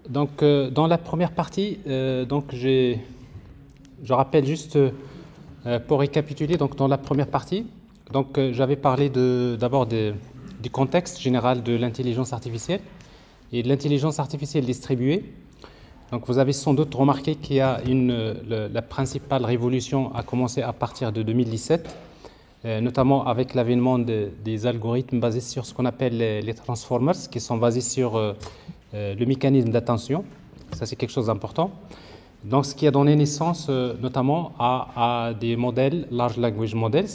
Donc, dans la première partie, je rappelle juste pour récapituler. Donc, dans la première partie, j'avais parlé du contexte général de l'intelligence artificielle et de l'intelligence artificielle distribuée. Donc, vous avez sans doute remarqué qu'il y a la principale révolution a commencé à partir de 2017, notamment avec l'avènement des algorithmes basés sur ce qu'on appelle les transformers, qui sont basés sur le mécanisme d'attention. Ça, c'est quelque chose d'important. Donc, ce qui a donné naissance notamment à des modèles, Large Language Models,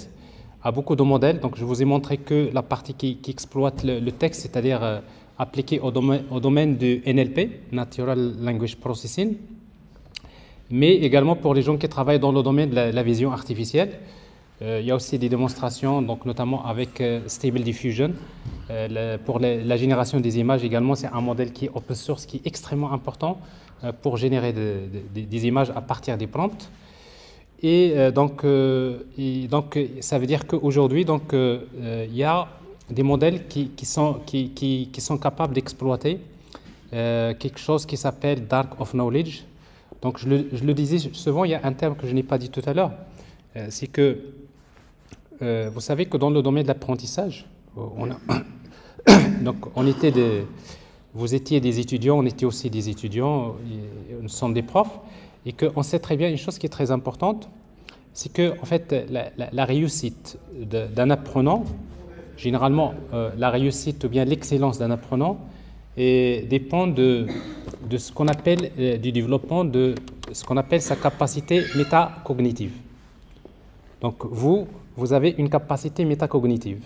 à beaucoup de modèles. Donc, je vous ai montré que la partie qui exploite le texte, c'est-à-dire appliquée au domaine du NLP, Natural Language Processing, mais également pour les gens qui travaillent dans le domaine de la vision artificielle. Il y a aussi des démonstrations, donc notamment avec Stable Diffusion. Pour la génération des images également, c'est un modèle qui est open source, qui est extrêmement important pour générer des images à partir des prompts. Et donc, ça veut dire qu'aujourd'hui, il y a des modèles qui sont capables d'exploiter quelque chose qui s'appelle Dark of Knowledge. Donc, je le disais souvent, il y a un terme que je n'ai pas dit tout à l'heure, c'est que vous savez que dans le domaine de l'apprentissage, vous étiez des étudiants, on était aussi des étudiants, nous sommes des profs, et qu'on sait très bien une chose qui est très importante, c'est que en fait, la réussite d'un apprenant, généralement la réussite ou bien l'excellence d'un apprenant, dépend de ce qu'on appelle du développement de ce qu'on appelle sa capacité métacognitive. Donc vous avez une capacité métacognitive.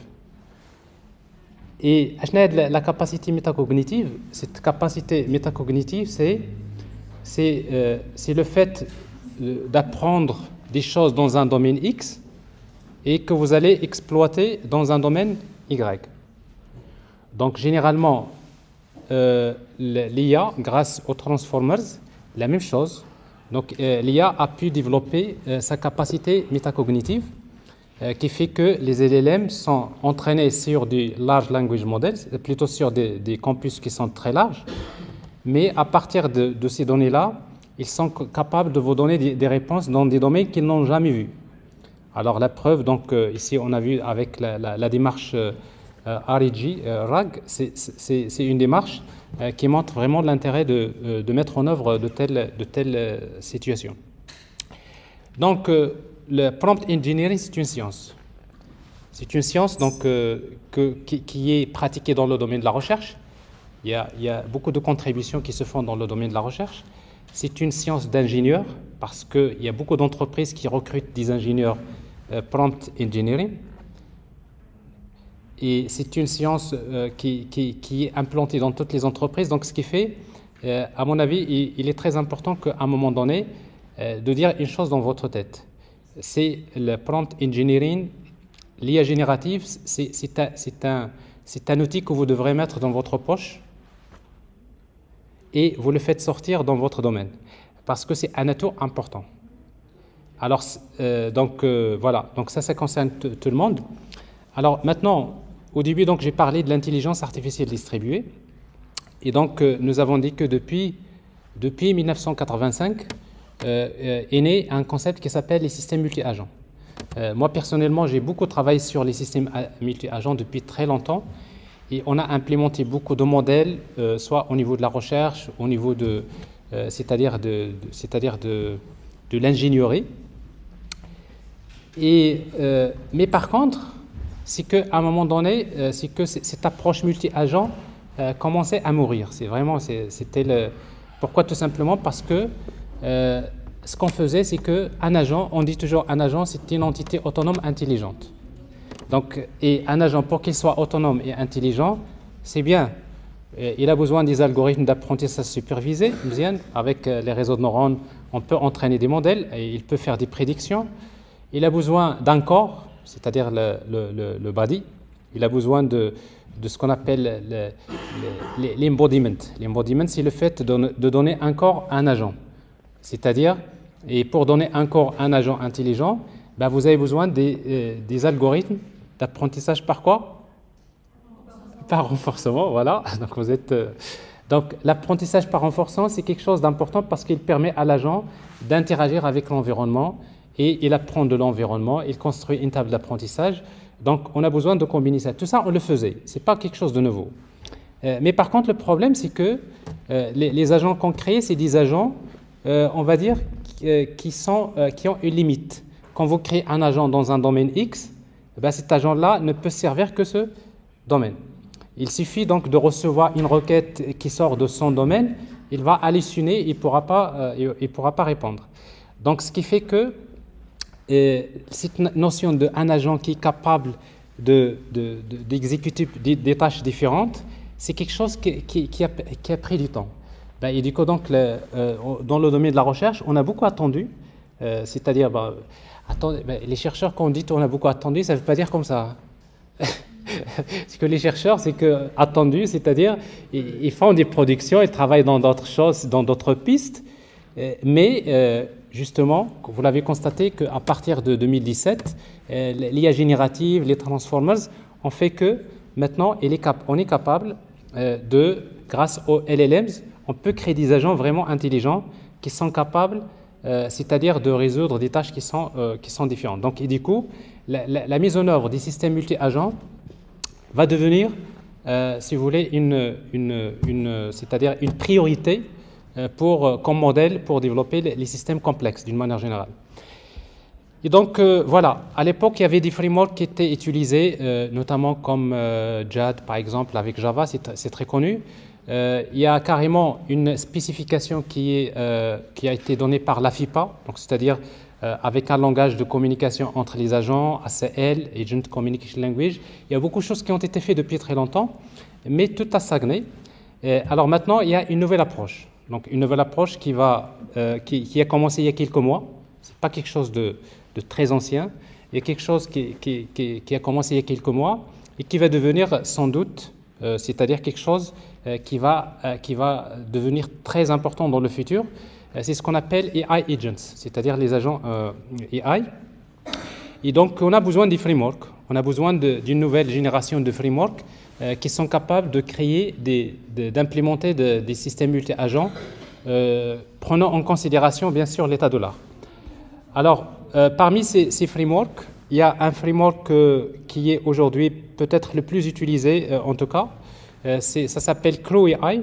Et la capacité métacognitive, cette capacité métacognitive, c'est le fait d'apprendre des choses dans un domaine X et que vous allez exploiter dans un domaine Y. Donc généralement, l'IA, grâce aux transformers, la même chose. Donc l'IA a pu développer sa capacité métacognitive qui fait que les LLM sont entraînés sur des large language models, plutôt sur des corpus qui sont très larges, mais à partir de ces données-là, ils sont capables de vous donner des réponses dans des domaines qu'ils n'ont jamais vus. Alors la preuve, donc ici on a vu avec la démarche RAG, c'est une démarche qui montre vraiment l'intérêt de mettre en œuvre de telles situations. Donc le prompt engineering, c'est une science. C'est une science donc, qui est pratiquée dans le domaine de la recherche. Il y a beaucoup de contributions qui se font dans le domaine de la recherche. C'est une science d'ingénieurs parce qu'il y a beaucoup d'entreprises qui recrutent des ingénieurs prompt engineering. Et c'est une science qui est implantée dans toutes les entreprises. Donc ce qui fait, à mon avis, il est très important qu'à un moment donné, de dire une chose dans votre tête. C'est le prompt engineering, l'IA générative, c'est un outil que vous devrez mettre dans votre poche et vous le faites sortir dans votre domaine parce que c'est un atout important. Alors, voilà, donc ça concerne tout le monde. Alors maintenant, au début, j'ai parlé de l'intelligence artificielle distribuée et donc nous avons dit que depuis 1985, est né un concept qui s'appelle les systèmes multi-agents. Moi, personnellement, j'ai beaucoup travaillé sur les systèmes multi-agents depuis très longtemps et on a implémenté beaucoup de modèles, soit au niveau de la recherche, au niveau c'est-à-dire de l'ingénierie. Mais par contre, c'est qu'à un moment donné, c'est que cette approche multi-agent commençait à mourir. Pourquoi? Tout simplement parce que ce qu'on faisait, c'est qu'un agent, on dit toujours un agent, c'est une entité autonome intelligente. Donc, et un agent, pour qu'il soit autonome et intelligent, c'est bien. Il a besoin des algorithmes d'apprentissage supervisés. Avec les réseaux de neurones, on peut entraîner des modèles et il peut faire des prédictions. Il a besoin d'un corps, c'est-à-dire le body. Il a besoin de ce qu'on appelle l'embodiment. L'embodiment, c'est le fait de donner un corps à un agent. C'est-à-dire, et pour donner un corps à un agent intelligent, vous avez besoin des algorithmes d'apprentissage par quoi? Par renforcement, voilà. Donc vous êtes Donc, l'apprentissage par renforcement, c'est quelque chose d'important parce qu'il permet à l'agent d'interagir avec l'environnement et il apprend de l'environnement, il construit une table d'apprentissage. Donc, on a besoin de combiner ça. Tout ça, on le faisait. Ce n'est pas quelque chose de nouveau. Mais par contre, le problème, c'est que les agents qu'on crée, c'est des agents, on va dire, qui ont une limite. Quand vous créez un agent dans un domaine X, ben cet agent-là ne peut servir que ce domaine. Il suffit donc de recevoir une requête qui sort de son domaine, il va halluciner, il ne pourra pas répondre. Donc, ce qui fait que cette notion d'un agent qui est capable d'exécuter des tâches différentes, c'est quelque chose qui a pris du temps. Ben, et du coup, donc, dans le domaine de la recherche, on a beaucoup attendu, c'est-à-dire, les chercheurs, quand on dit on a beaucoup attendu, ça ne veut pas dire comme ça. Ce que les chercheurs, c'est que attendu, c'est-à-dire, ils font des productions, ils travaillent dans d'autres choses, dans d'autres pistes, mais justement, vous l'avez constaté qu'à partir de 2017, l'IA générative, les transformers, ont fait que maintenant, on est capable grâce aux LLMs, on peut créer des agents vraiment intelligents qui sont capables, c'est-à-dire de résoudre des tâches qui sont différentes. Donc, et du coup, la mise en œuvre des systèmes multi-agents va devenir, si vous voulez, c'est-à-dire une priorité comme modèle pour développer les systèmes complexes d'une manière générale. Et donc, voilà, à l'époque, il y avait des frameworks qui étaient utilisés, notamment comme JAD, par exemple, avec Java, c'est très connu. Il y a carrément une spécification qui a été donnée par la FIPA, c'est-à-dire avec un langage de communication entre les agents, ACL, Agent Communication Language. Il y a beaucoup de choses qui ont été faites depuis très longtemps, mais tout a stagné. Alors maintenant, il y a une nouvelle approche. Donc une nouvelle approche qui a commencé il y a quelques mois. Ce n'est pas quelque chose de très ancien. Il y a quelque chose qui a commencé il y a quelques mois et qui va devenir sans doute, c'est-à-dire quelque chose qui va devenir très important dans le futur. C'est ce qu'on appelle AI agents, c'est-à-dire les agents AI. Et donc, on a besoin des frameworks. On a besoin d'une nouvelle génération de frameworks qui sont capables de créer, d'implémenter des systèmes multi-agents, prenant en considération, bien sûr, l'état de l'art. Alors, parmi ces frameworks, il y a un framework qui est aujourd'hui peut-être le plus utilisé, en tout cas. Ça s'appelle Crow AI.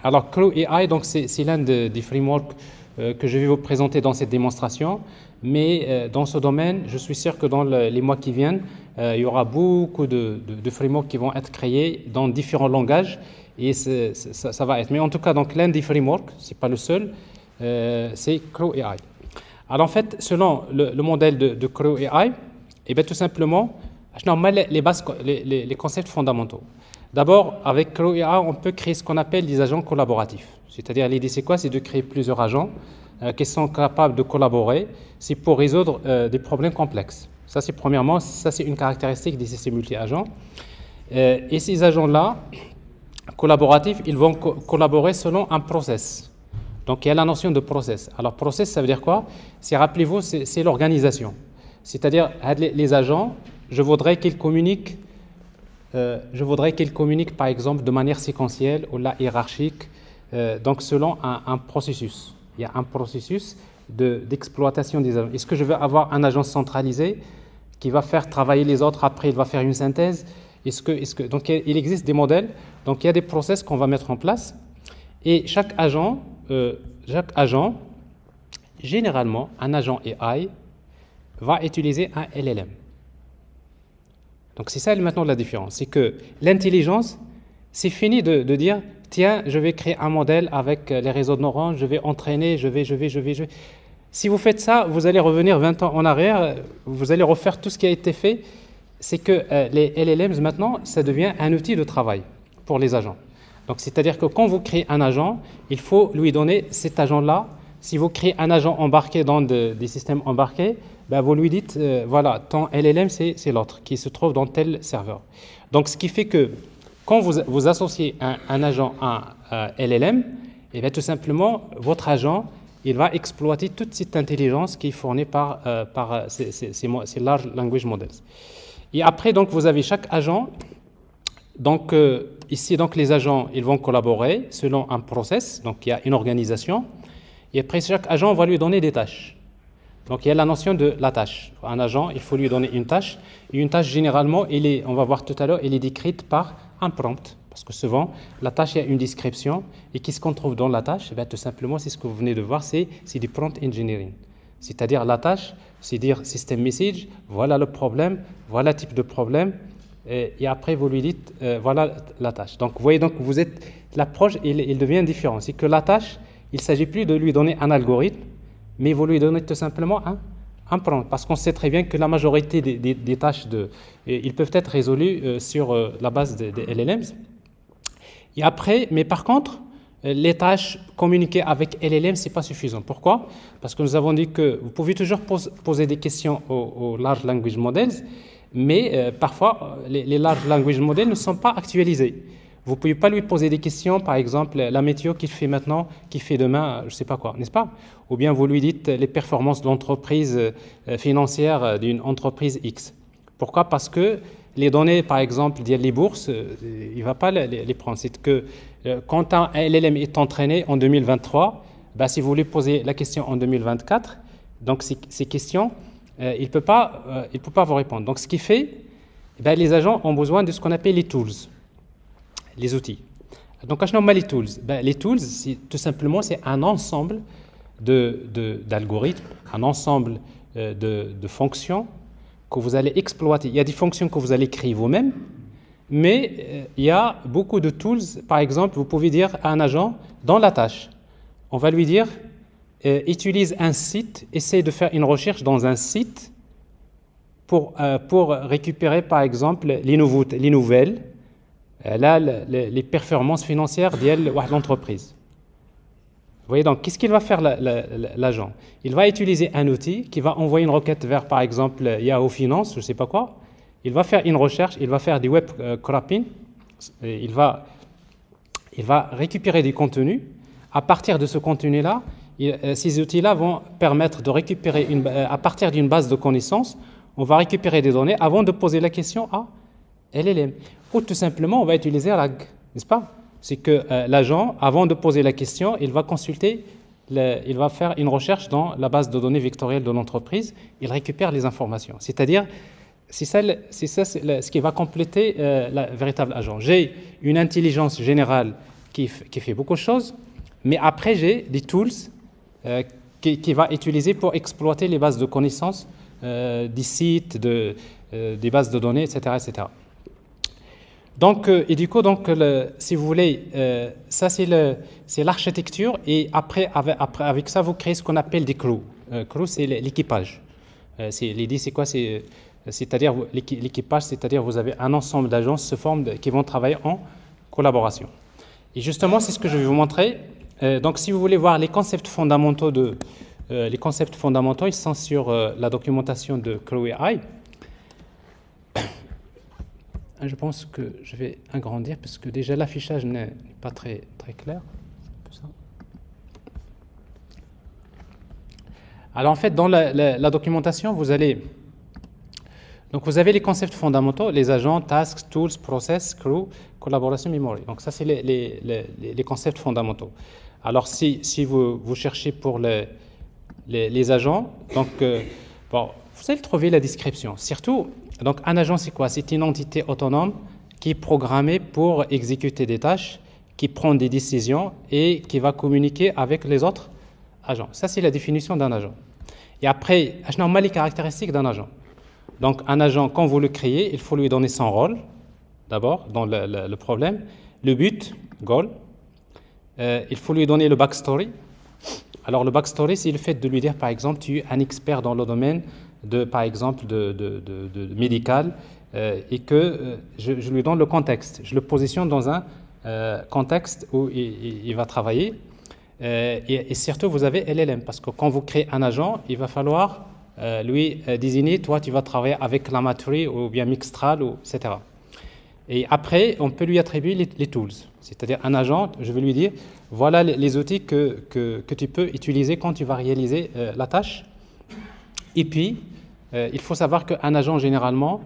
Alors, Crow AI, donc c'est l'un des frameworks que je vais vous présenter dans cette démonstration. Mais dans ce domaine, je suis sûr que dans les mois qui viennent, il y aura beaucoup de frameworks qui vont être créés dans différents langages. Et ça va être. Mais en tout cas, donc l'un des frameworks, ce n'est pas le seul, c'est Crow AI. Alors en fait, selon le modèle de Crow AI, eh bien, tout simplement, les concepts fondamentaux. D'abord, avec Crow AI, on peut créer ce qu'on appelle des agents collaboratifs. C'est-à-dire, l'idée, c'est quoi? C'est de créer plusieurs agents qui sont capables de collaborer. C'est pour résoudre des problèmes complexes. Ça, c'est premièrement, ça, c'est une caractéristique des systèmes multi-agents. Et ces agents-là, collaboratifs, ils vont collaborer selon un process. Donc, il y a la notion de process. Alors, process, ça veut dire quoi? Rappelez-vous, c'est l'organisation. C'est-à-dire, les agents, je voudrais qu'ils communiquent, par exemple, de manière séquentielle ou là, hiérarchique, donc selon un processus. Il y a un processus d'exploitation des agents. Est-ce que je veux avoir un agent centralisé qui va faire travailler les autres, après il va faire une synthèse? Donc, il existe des modèles, donc il y a des process qu'on va mettre en place, et chaque agent, généralement, un agent AI va utiliser un LLM. Donc c'est ça maintenant la différence, c'est que l'intelligence, c'est fini de dire, tiens, je vais créer un modèle avec les réseaux de neurones, je vais entraîner, je vais. Si vous faites ça, vous allez revenir 20 ans en arrière, vous allez refaire tout ce qui a été fait. C'est que les LLMs maintenant, ça devient un outil de travail pour les agents. Donc c'est-à-dire que quand vous créez un agent, il faut lui donner cet agent-là. Si vous créez un agent embarqué dans des systèmes embarqués, ben vous lui dites, voilà, ton LLM, c'est l'autre qui se trouve dans tel serveur. Donc ce qui fait que quand vous associez un agent à un LLM, et bien tout simplement, votre agent, il va exploiter toute cette intelligence qui est fournie par ces large language models. Et après, donc, vous avez chaque agent, Donc, ici, donc, les agents, ils vont collaborer selon un process. Donc, il y a une organisation. Et après, chaque agent, on va lui donner des tâches. Donc, il y a la notion de la tâche. Un agent, il faut lui donner une tâche. Et une tâche, généralement, on va voir tout à l'heure, elle est décrite par un prompt. Parce que souvent, la tâche, il y a une description. Et qu'est-ce qu'on trouve dans la tâche? Eh bien, tout simplement, c'est ce que vous venez de voir, c'est du prompt engineering. C'est-à-dire la tâche, c'est dire system message, voilà le problème, voilà le type de problème. Et après, vous lui dites, voilà la tâche. Donc, vous voyez, donc, l'approche, il devient différent. C'est que la tâche, il ne s'agit plus de lui donner un algorithme, mais vous lui donnez tout simplement un prompt. Parce qu'on sait très bien que la majorité des tâches, ils peuvent être résolues sur la base des LLMs. Et après, mais par contre, les tâches communiquées avec LLM, ce n'est pas suffisant. Pourquoi? Parce que nous avons dit que vous pouvez toujours poser des questions aux Large Language Models, mais parfois, les Large Language Models ne sont pas actualisés. Vous ne pouvez pas lui poser des questions, par exemple, la météo qu'il fait maintenant, qu'il fait demain, je ne sais pas quoi, n'est-ce pas? Ou bien vous lui dites les performances de l'entreprise financière d'une entreprise X. Pourquoi? Parce que les données, par exemple, des bourses, il ne va pas les prendre. C'est que quand un LLM est entraîné en 2023, ben, si vous lui posez la question en 2024, donc ces questions, il ne peut pas vous répondre. Donc ce qui fait, ben, les agents ont besoin de ce qu'on appelle les tools, les outils. Donc quand je nomme les tools, ben, les tools, tout simplement, c'est un ensemble d'algorithmes, un ensemble de fonctions que vous allez exploiter. Il y a des fonctions que vous allez créer vous-même, mais il y a beaucoup de tools. Par exemple, vous pouvez dire à un agent, dans la tâche, on va lui dire, utilise un site, essaye de faire une recherche dans un site pour récupérer, par exemple, les nouvelles, les performances financières de l'entreprise. Vous voyez, donc, qu'est-ce qu'il va faire l'agent? Il va utiliser un outil qui va envoyer une requête vers, par exemple, Yahoo Finance, je ne sais pas quoi. Il va faire une recherche, il va faire du web crawling, il va récupérer du contenu. À partir de ce contenu-là, ces outils-là vont permettre de récupérer, à partir d'une base de connaissances, on va récupérer des données avant de poser la question à LLM. Ou tout simplement, on va utiliser RAG, n'est-ce pas? C'est que l'agent, avant de poser la question, il va consulter, il va faire une recherche dans la base de données vectorielle de l'entreprise, il récupère les informations. C'est-à-dire, c'est ça ce qui va compléter le véritable agent. J'ai une intelligence générale qui fait beaucoup de choses, mais après j'ai des tools qui va utiliser pour exploiter les bases de connaissances des sites, des bases de données, etc., etc. Donc, et du coup, donc, si vous voulez, ça c'est l'architecture, et après avec ça, vous créez ce qu'on appelle des crews. Crew, c'est l'équipage. L'idée, c'est quoi? C'est-à-dire l'équipage, c'est-à-dire vous avez un ensemble d'agences qui vont travailler en collaboration. Et justement, c'est ce que je vais vous montrer. Donc, si vous voulez voir les concepts fondamentaux ils sont sur la documentation de Crew AI. Je pense que je vais agrandir parce que déjà l'affichage n'est pas très clair. Alors en fait, dans la documentation, vous avez les concepts fondamentaux, les agents, tasks, tools, process, crew, collaboration, memory. Donc ça, c'est les concepts fondamentaux. Alors si vous cherchez pour les agents, donc bon, vous allez trouver la description. Surtout, donc un agent, c'est quoi? C'est une entité autonome qui est programmée pour exécuter des tâches, qui prend des décisions et qui va communiquer avec les autres agents. Ça, c'est la définition d'un agent. Et après, je nomme les caractéristiques d'un agent. Donc un agent, quand vous le créez, il faut lui donner son rôle, d'abord, dans le problème, le but, goal. Il faut lui donner le backstory. Alors le backstory, c'est le fait de lui dire, par exemple, tu es un expert dans le domaine par exemple, de médical, et que je lui donne le contexte. Je le positionne dans un contexte où il va travailler. Et surtout, vous avez LLM, parce que quand vous créez un agent, il va falloir lui désigner, toi, tu vas travailler avec Lamatry ou bien Mixtral, etc. Et après, on peut lui attribuer les tools. C'est-à-dire un agent, je vais lui dire, voilà les outils que tu peux utiliser quand tu vas réaliser la tâche. Et puis, il faut savoir qu'un agent, généralement,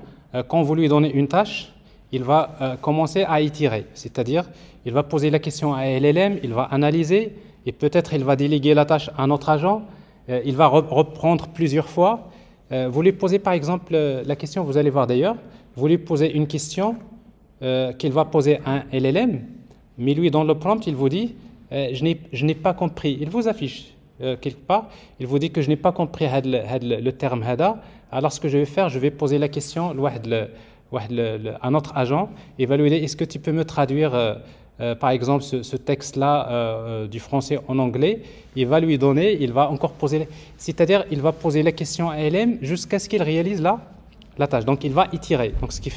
quand vous lui donnez une tâche, il va commencer à itérer. C'est-à-dire, il va poser la question à LLM, il va analyser, et peut-être il va déléguer la tâche à un autre agent, il va reprendre plusieurs fois. Vous lui posez par exemple la question, vous allez voir d'ailleurs, vous lui posez une question qu'il va poser à un LLM, mais lui dans le prompt, il vous dit je n'ai pas compris. Il vous affiche quelque part, il vous dit que je n'ai pas compris le terme hada. Alors ce que je vais faire, je vais poser la question à un autre agent et va lui dire est-ce que tu peux me traduire par exemple ce texte-là du français en anglais. Il va lui donner, il va encore poser, c'est-à-dire il va poser la question à LM jusqu'à ce qu'il réalise la tâche. Donc il va itérer. Donc ce qui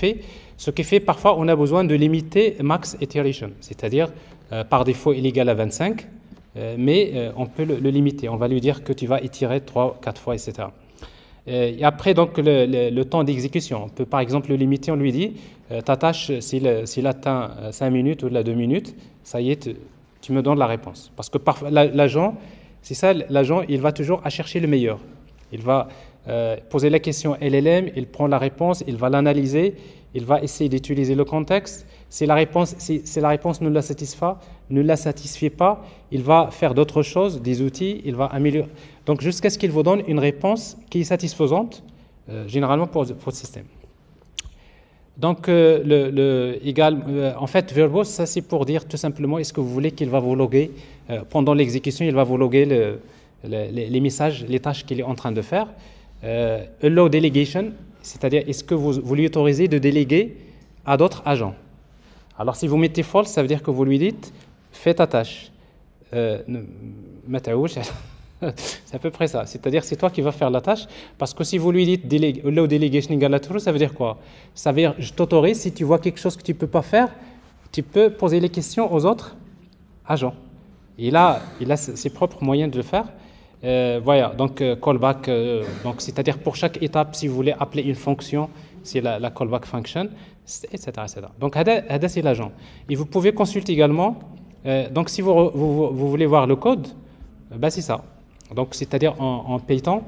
fait parfois on a besoin de limiter max iteration, c'est-à-dire par défaut il est égal à 25, mais on peut le limiter. On va lui dire que tu vas itérer 3, 4 fois, etc. Et après, donc, le temps d'exécution, on peut par exemple le limiter, on lui dit, ta tâche, s'il atteint 5 minutes ou 2 minutes, ça y est, tu me donnes la réponse. Parce que parfois, l'agent, c'est ça, l'agent, il va toujours à chercher le meilleur. Il va poser la question LLM, il prend la réponse, il va l'analyser, il va essayer d'utiliser le contexte. Si la réponse ne la satisfait pas, il va faire d'autres choses, des outils, il va améliorer. Donc jusqu'à ce qu'il vous donne une réponse qui est satisfaisante, généralement pour le système. Donc en fait, verbose, ça c'est pour dire tout simplement, est-ce que vous voulez qu'il va vous loguer, pendant l'exécution, il va vous loguer les messages, les tâches qu'il est en train de faire. Allow delegation, c'est-à-dire est-ce que vous lui autorisez de déléguer à d'autres agents. Alors si vous mettez false, ça veut dire que vous lui dites fais ta tâche. C'est à peu près ça. C'est-à-dire c'est toi qui vas faire la tâche, parce que si vous lui dites allow delegation égale à true, ça veut dire quoi? Ça veut dire je t'autorise, si tu vois quelque chose que tu ne peux pas faire, tu peux poser les questions aux autres agents. Et là, il a ses propres moyens de le faire. Voilà, donc callback, donc c'est-à-dire pour chaque étape, si vous voulez appeler une fonction, c'est la callback function, etc., etc. Donc Hada c'est l'agent. Et vous pouvez consulter également, donc si vous voulez voir le code, ben c'est ça. Donc c'est-à-dire en Python,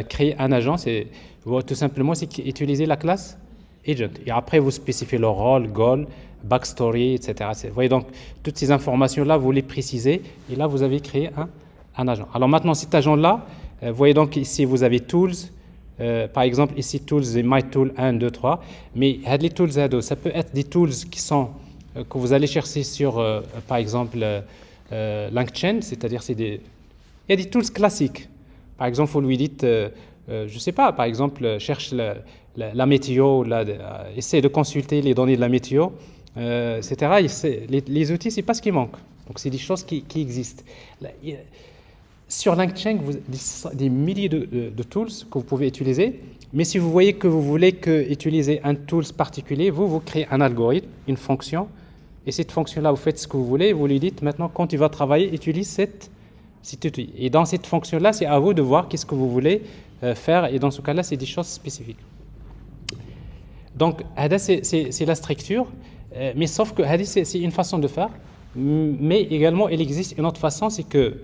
créer un agent, c'est tout simplement c'est utiliser la classe agent. Et après vous spécifiez le rôle, goal, backstory, etc. Vous voyez donc toutes ces informations-là, vous les précisez, et là vous avez créé un agent. Alors maintenant, cet agent-là, vous voyez donc ici, vous avez tools, par exemple, ici, tools, c'est my tool 1, 2, 3, mais les tools, ça peut être des tools qui sont, que vous allez chercher sur, par exemple, LangChain, c'est-à-dire, il y a des tools classiques. Par exemple, vous lui dites, je ne sais pas, par exemple, cherche la météo, essaie de consulter les données de la météo, etc. Les outils, ce n'est pas ce qui manque. Donc, c'est des choses qui existent. Sur LangChain, vous avez des milliers de tools que vous pouvez utiliser, mais si vous voyez que vous voulez utiliser un tool particulier, vous créez un algorithme, une fonction, et cette fonction-là, vous faites ce que vous voulez, vous lui dites maintenant, quand tu vas travailler, utilise cet outil. Et dans cette fonction-là, c'est à vous de voir qu'est-ce que vous voulez faire, et dans ce cas-là, c'est des choses spécifiques. Donc, Hada, c'est la structure, mais sauf que Hada, c'est une façon de faire, mais également, il existe une autre façon, c'est que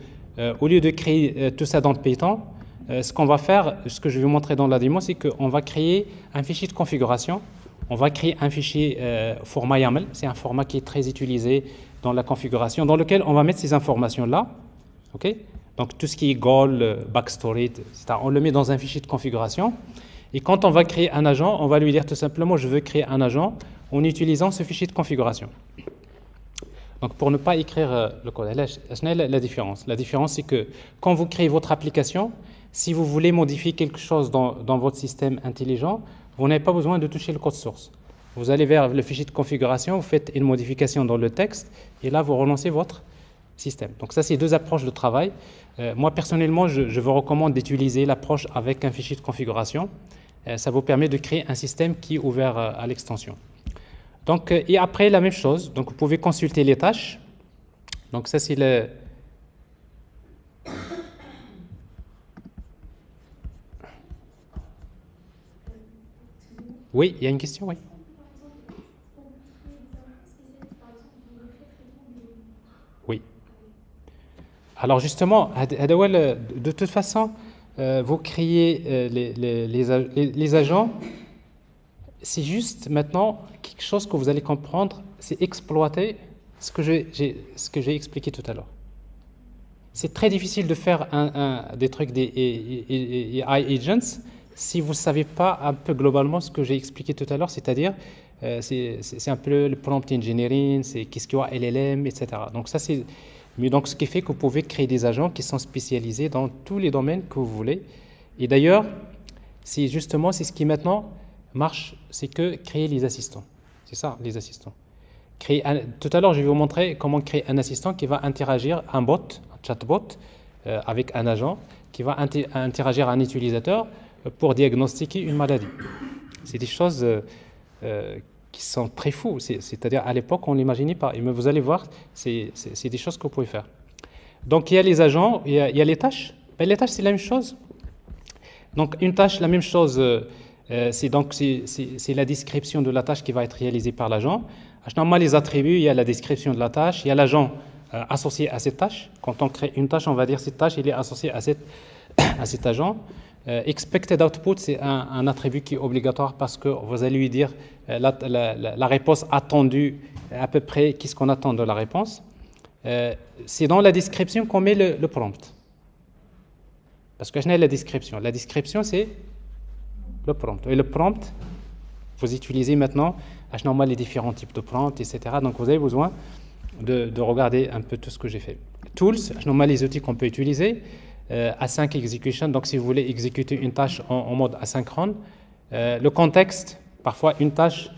au lieu de créer tout ça dans Python, ce qu'on va faire, ce que je vais vous montrer dans la démo, c'est qu'on va créer un fichier de configuration. On va créer un fichier format YAML. C'est un format qui est très utilisé dans la configuration, dans lequel on va mettre ces informations-là. Okay. Donc tout ce qui est goal, backstory, etc., on le met dans un fichier de configuration. Et quand on va créer un agent, on va lui dire tout simplement, je veux créer un agent en utilisant ce fichier de configuration. Donc, pour ne pas écrire le code, la différence. La différence, c'est que quand vous créez votre application, si vous voulez modifier quelque chose dans votre système intelligent, vous n'avez pas besoin de toucher le code source. Vous allez vers le fichier de configuration, vous faites une modification dans le texte, et là, vous relancez votre système. Donc, ça, c'est deux approches de travail. Moi, personnellement, je vous recommande d'utiliser l'approche avec un fichier de configuration. Ça vous permet de créer un système qui est ouvert à l'extension. Donc, et après, la même chose. Donc, vous pouvez consulter les tâches. Donc, ça, c'est le... Oui, il y a une question, oui. Oui. Alors, justement, de toute façon, vous créez les agents. c'est juste maintenant quelque chose que vous allez comprendre, c'est exploiter ce que j'ai expliqué tout à l'heure. C'est très difficile de faire des trucs des AI agents si vous ne savez pas un peu globalement ce que j'ai expliqué tout à l'heure, c'est-à-dire c'est un peu le prompt engineering, c'est qu'est-ce qu'il y a LLM, etc. Donc ça c'est, mais donc ce qui fait que vous pouvez créer des agents qui sont spécialisés dans tous les domaines que vous voulez. Et d'ailleurs, c'est justement c'est ce qui maintenant marche, c'est que créer les assistants. C'est ça, les assistants. Tout à l'heure, je vais vous montrer comment créer un assistant qui va interagir, un bot, un chatbot, avec un agent, qui va interagir un utilisateur pour diagnostiquer une maladie. C'est des choses qui sont très fous. C'est-à-dire, à l'époque, on ne l'imaginait pas. Mais vous allez voir, c'est des choses que vous pouvez faire. Donc, il y a les agents, il y a les tâches. Ben, les tâches, c'est la même chose. Donc, une tâche, la même chose, c'est la description de la tâche qui va être réalisée par l'agent. Normalement, les attributs, il y a la description de la tâche, il y a l'agent associé à cette tâche. Quand on crée une tâche, on va dire cette tâche, il est associé à cet agent. Expected output, c'est un attribut qui est obligatoire parce que vous allez lui dire la réponse attendue, à peu près qu'est-ce qu'on attend de la réponse. C'est dans la description qu'on met le prompt. Parce que je n'ai la description. La description, c'est le prompt. Et le prompt, vous utilisez maintenant normalement les différents types de prompts, etc. Donc vous avez besoin de regarder un peu tout ce que j'ai fait. Tools, normalement les outils qu'on peut utiliser. Async execution, donc si vous voulez exécuter une tâche en mode asynchrone. Le contexte, parfois une tâche,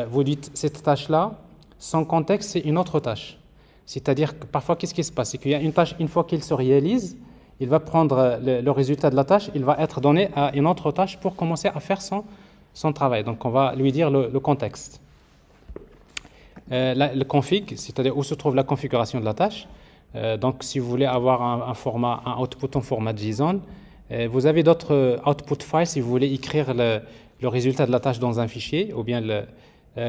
vous dites cette tâche-là, sans contexte, c'est une autre tâche. C'est-à-dire que parfois, qu'est-ce qui se passe? C'est qu'il y a une tâche, une fois qu'elle se réalise, il va prendre le résultat de la tâche, il va être donné à une autre tâche pour commencer à faire son travail. Donc on va lui dire le contexte. Le config, c'est-à-dire où se trouve la configuration de la tâche. Donc si vous voulez avoir un output en format JSON, vous avez d'autres output files si vous voulez écrire le résultat de la tâche dans un fichier, ou bien le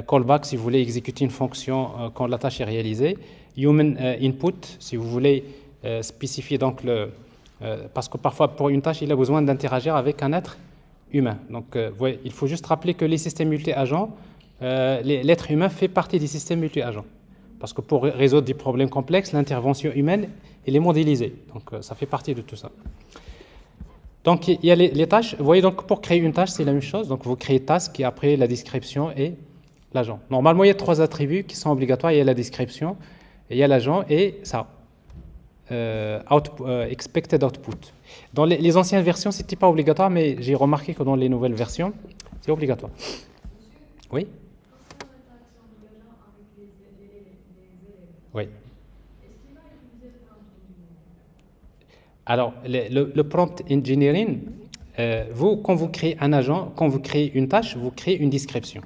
callback si vous voulez exécuter une fonction quand la tâche est réalisée. Human input si vous voulez spécifier donc parce que parfois pour une tâche il a besoin d'interagir avec un être humain. Donc il faut juste rappeler que les systèmes multi-agents, l'être humain fait partie des systèmes multi-agents. Parce que pour résoudre des problèmes complexes, l'intervention humaine, elle est modélisée. Donc ça fait partie de tout ça. Donc il y a les tâches. Vous voyez, donc pour créer une tâche, c'est la même chose. Donc vous créez task et après la description et l'agent. Normalement, il y a 3 attributs qui sont obligatoires. Il y a la description, il y a l'agent et ça. Expected output. Dans les anciennes versions, ce n'était pas obligatoire, mais j'ai remarqué que dans les nouvelles versions, c'est obligatoire. Oui? Oui. Alors, le prompt engineering, quand vous créez un agent, quand vous créez une tâche, vous créez une description.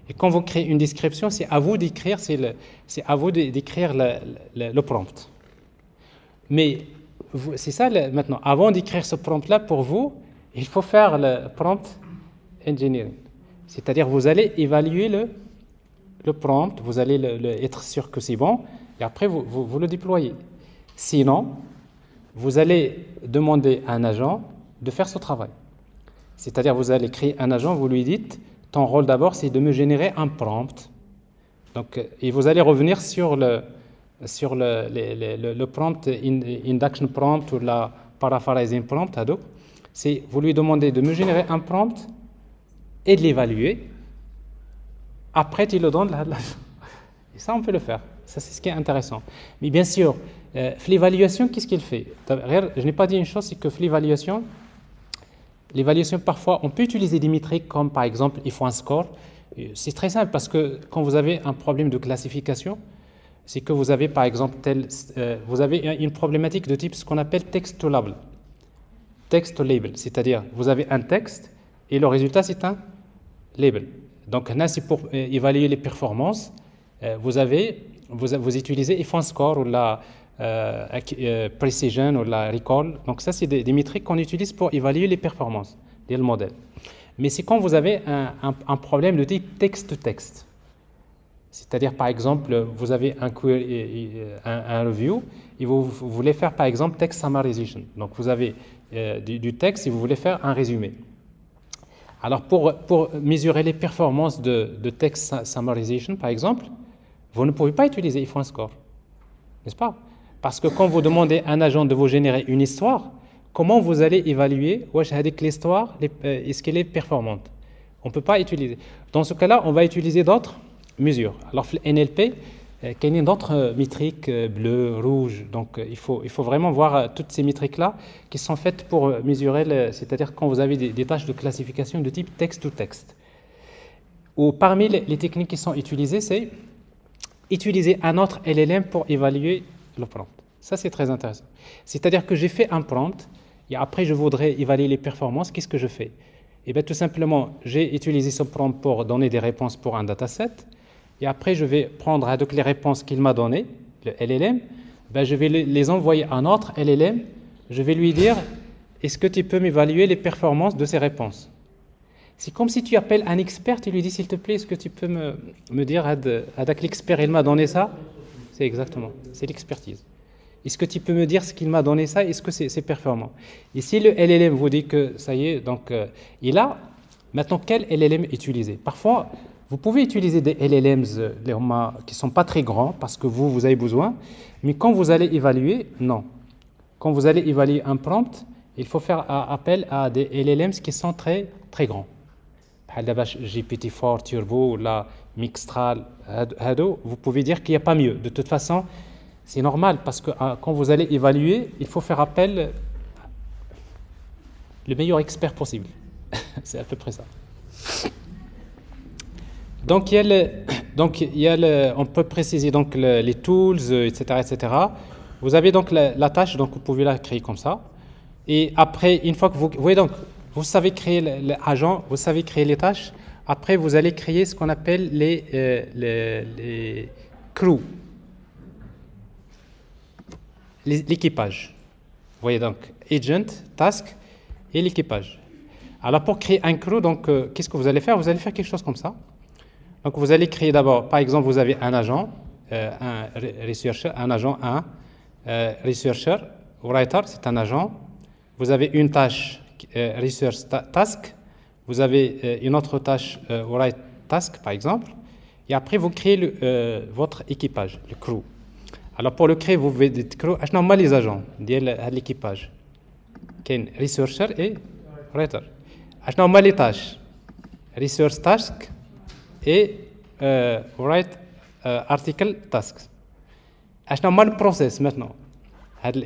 Et quand vous créez une description, c'est à vous d'écrire, le prompt. Mais c'est ça maintenant. Avant d'écrire ce prompt-là pour vous, il faut faire le prompt engineering. C'est-à-dire vous allez évaluer le prompt, vous allez être sûr que c'est bon, et après vous le déployez. Sinon, vous allez demander à un agent de faire ce travail. C'est-à-dire vous allez créer un agent, vous lui dites, ton rôle d'abord c'est de me générer un prompt. Donc, et vous allez revenir sur le prompt, induction prompt ou la paraphrasing prompt, c'est vous lui demandez de me générer un prompt et de l'évaluer. Après, tu le donnes et ça, on peut le faire. Ça, c'est ce qui est intéressant. Mais bien sûr, l'évaluation, qu'est-ce qu'il fait? Je n'ai pas dit une chose, c'est que l'évaluation, parfois, on peut utiliser des métriques comme, par exemple, il faut un score. C'est très simple parce que quand vous avez un problème de classification, c'est que vous avez, par exemple, vous avez une problématique de type ce qu'on appelle text to label. Text to label, c'est-à-dire, vous avez un texte et le résultat, c'est un label. Donc là, c'est pour évaluer les performances. Vous utilisez if on score ou la precision ou la recall. Donc ça, c'est des métriques qu'on utilise pour évaluer les performances du modèle. Mais c'est quand vous avez un problème de type texte-to-texte. C'est-à-dire, par exemple, vous avez un review et vous voulez faire, par exemple, text summarization. Donc vous avez du texte et vous voulez faire un résumé. Alors, pour mesurer les performances de text summarization, par exemple, vous ne pouvez pas utiliser if one score, n'est-ce pas? Parce que quand vous demandez à un agent de vous générer une histoire, comment vous allez évaluer l'histoire, est-ce qu'elle est performante? On ne peut pas utiliser. Dans ce cas-là, on va utiliser d'autres mesures. Alors, le NLP, il y a d'autres métriques, bleu, rouge. Donc, il faut vraiment voir toutes ces métriques-là qui sont faites pour mesurer, c'est-à-dire quand vous avez des tâches de classification de type texte-to-texte. Ou parmi les techniques qui sont utilisées, c'est utiliser un autre LLM pour évaluer le prompt. Ça, c'est très intéressant. C'est-à-dire que j'ai fait un prompt et après, je voudrais évaluer les performances. Qu'est-ce que je fais? Eh bien, tout simplement, j'ai utilisé ce prompt pour donner des réponses pour un dataset. Et après, je vais prendre donc les réponses qu'il m'a données, le LLM, ben, je vais les envoyer à un autre LLM. Je vais lui dire, est-ce que tu peux m'évaluer les performances de ces réponses? C'est comme si tu appelles un expert et lui dis, s'il te plaît, est-ce que tu peux me dire, avec l'expert, il m'a donné ça? C'est exactement, c'est l'expertise. Est-ce que tu peux me dire ce qu'il m'a donné ça? Est-ce que c'est performant? Et si le LLM vous dit que ça y est, donc il a, maintenant quel LLM utiliser? Parfois, vous pouvez utiliser des LLMs qui ne sont pas très grands parce que vous avez besoin, mais quand vous allez évaluer, non. Quand vous allez évaluer un prompt, il faut faire appel à des LLMs qui sont très, très grands. GPT-4 Turbo, la Mixtral, vous pouvez dire qu'il n'y a pas mieux. De toute façon, c'est normal parce que quand vous allez évaluer, il faut faire appel le meilleur expert possible. C'est à peu près ça. Donc, on peut préciser donc les tools, etc., etc. Vous avez donc la tâche, donc vous pouvez la créer comme ça. Et après, une fois que vous voyez donc, vous savez créer l'agent, vous savez créer les tâches. Après, vous allez créer ce qu'on appelle les crews, l'équipage. Vous voyez donc agent, task et l'équipage. Alors pour créer un crew, donc qu'est-ce que vous allez faire? Vous allez faire quelque chose comme ça. Donc vous allez créer d'abord, par exemple, vous avez un agent, un researcher, un agent 1, researcher, writer, c'est un agent. Vous avez une tâche, research task. Vous avez une autre tâche, write task, par exemple. Et après, vous créez votre équipage, le crew. Alors pour le créer, vous pouvez dire crew, je nomme les agents de l'équipage. Researcher et writer. Je nomme les tâches, research task et write article tasks. Je nomme le process maintenant.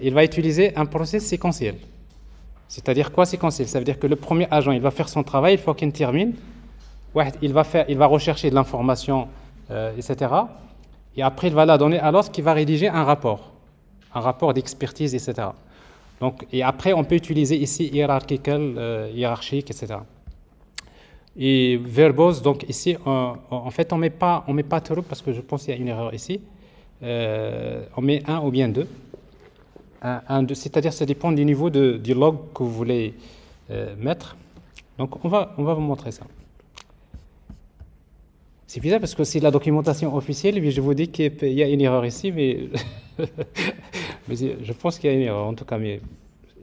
Il va utiliser un process séquentiel. C'est-à-dire quoi séquentiel? Ça veut dire que le premier agent, il va faire son travail, il faut qu'il termine. Il va rechercher de l'information, etc. Et après, il va la donner à l'autre qui va rédiger un rapport d'expertise, etc. Donc, et après, on peut utiliser ici hiérarchique, etc. Et verbose, donc ici, en fait, on met pas true parce que je pense qu'il y a une erreur ici. On met un ou bien deux. C'est-à-dire ça dépend du niveau du log que vous voulez mettre. Donc, on va vous montrer ça. C'est bizarre parce que c'est la documentation officielle, mais je vous dis qu'il y a une erreur ici, mais, mais je pense qu'il y a une erreur en tout cas. Mais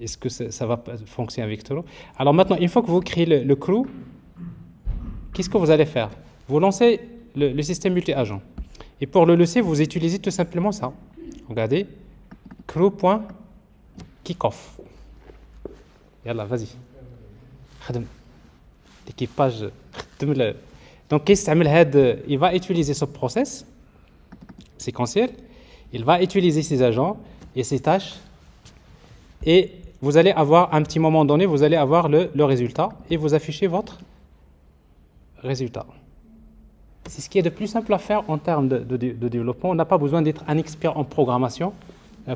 est-ce que ça va fonctionner avec Toro? Alors maintenant, une fois que vous créez le crew, qu'est-ce que vous allez faire? Vous lancez le système multi-agent. Et pour le lancer, vous utilisez tout simplement ça. Regardez, crew.kickoff. Yallah, vas-y. L'équipage. Donc, il va utiliser ce process séquentiel, il va utiliser ses agents et ses tâches, et vous allez avoir, à un petit moment donné, vous allez avoir le résultat, et vous affichez votre résultat. C'est ce qui est de plus simple à faire en termes de développement. On n'a pas besoin d'être un expert en programmation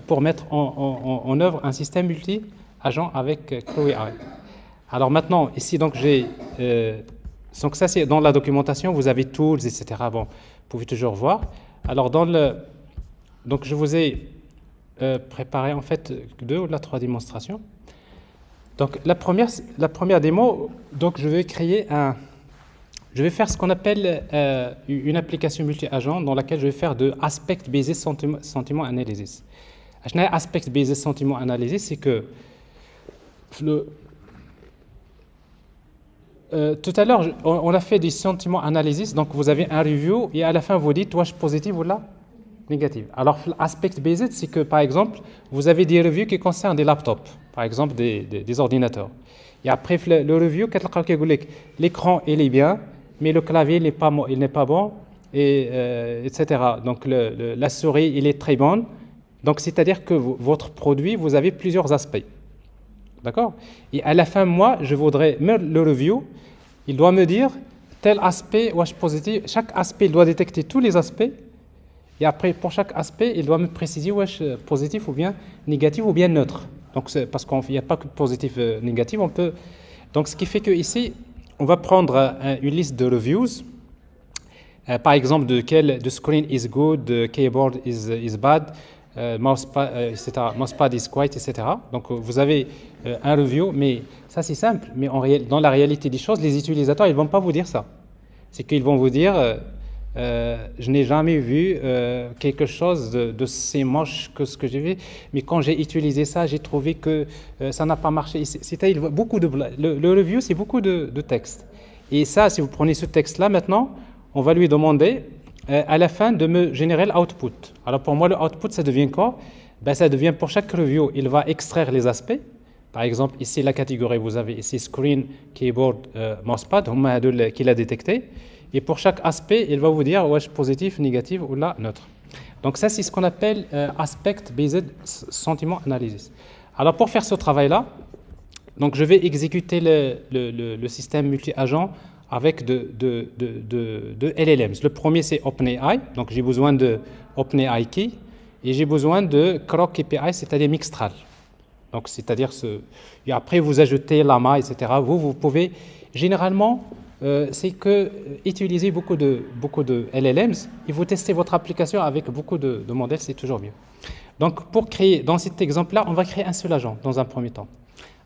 pour mettre en œuvre un système multi-agent avec CrewAI. Alors maintenant, ici, donc, donc ça, c'est dans la documentation, vous avez tools, etc. Bon, vous pouvez toujours voir. Alors, donc je vous ai préparé en fait 2 ou 3 démonstrations. Donc, la première démo, donc je vais faire ce qu'on appelle une application multi-agent dans laquelle je vais faire de aspect-based sentiment analysis. Aspect-based sentiment analysis, c'est que Tout à l'heure, on a fait des sentiments analysis. Donc, vous avez un review et à la fin, vous dites, wesh, positive ou là, négative. Alors, l'aspect based, c'est que, par exemple, vous avez des reviews qui concernent des laptops, par exemple, des ordinateurs. Et après, le review, l'écran, il est bien, mais le clavier, il n'est pas bon, et, etc. Donc, la souris, il est très bonne. Donc, c'est-à-dire que votre produit, vous avez plusieurs aspects. D'accord? Et à la fin, moi, je voudrais, le review, il doit me dire tel aspect, wesh positif. Chaque aspect, il doit détecter tous les aspects. Et après, pour chaque aspect, il doit me préciser wesh positif ou bien négatif ou bien neutre. Donc, parce qu'il n'y a pas que positif négatif. On peut... Donc, ce qui fait que ici, on va prendre une liste de reviews. Par exemple, the screen is good, the keyboard is bad. Mousepad, etc. Mousepad is quiet, etc. Donc, vous avez un review, mais ça, c'est simple. Mais dans la réalité des choses, les utilisateurs, ils ne vont pas vous dire ça. C'est qu'ils vont vous dire, je n'ai jamais vu quelque chose de si moche que ce que j'ai vu, mais quand j'ai utilisé ça, j'ai trouvé que ça n'a pas marché. C'est-à-dire, beaucoup de... Le review, c'est beaucoup de texte. Et ça, si vous prenez ce texte-là, maintenant, on va lui demander... à la fin de me générer l'output. Alors pour moi, le output, ça devient quoi? Ben, ça devient pour chaque review, il va extraire les aspects. Par exemple, ici, la catégorie, vous avez ici screen, keyboard, mousepad, qu'il a détecté. Et pour chaque aspect, il va vous dire wesh, positif, négatif ou là, neutre. Donc ça, c'est ce qu'on appelle aspect-based sentiment analysis. Alors pour faire ce travail-là, donc je vais exécuter le système multi-agent avec de LLMs. Le premier, c'est OpenAI. Donc, j'ai besoin de OpenAI Key et j'ai besoin de Croc API, c'est-à-dire Mixtral. Donc, c'est-à-dire et après, vous ajoutez Llama, etc. Vous pouvez... Généralement, c'est que utiliser beaucoup de LLMs et vous testez votre application avec beaucoup de modèles, c'est toujours mieux. Donc, pour créer, dans cet exemple-là, on va créer un seul agent dans un premier temps.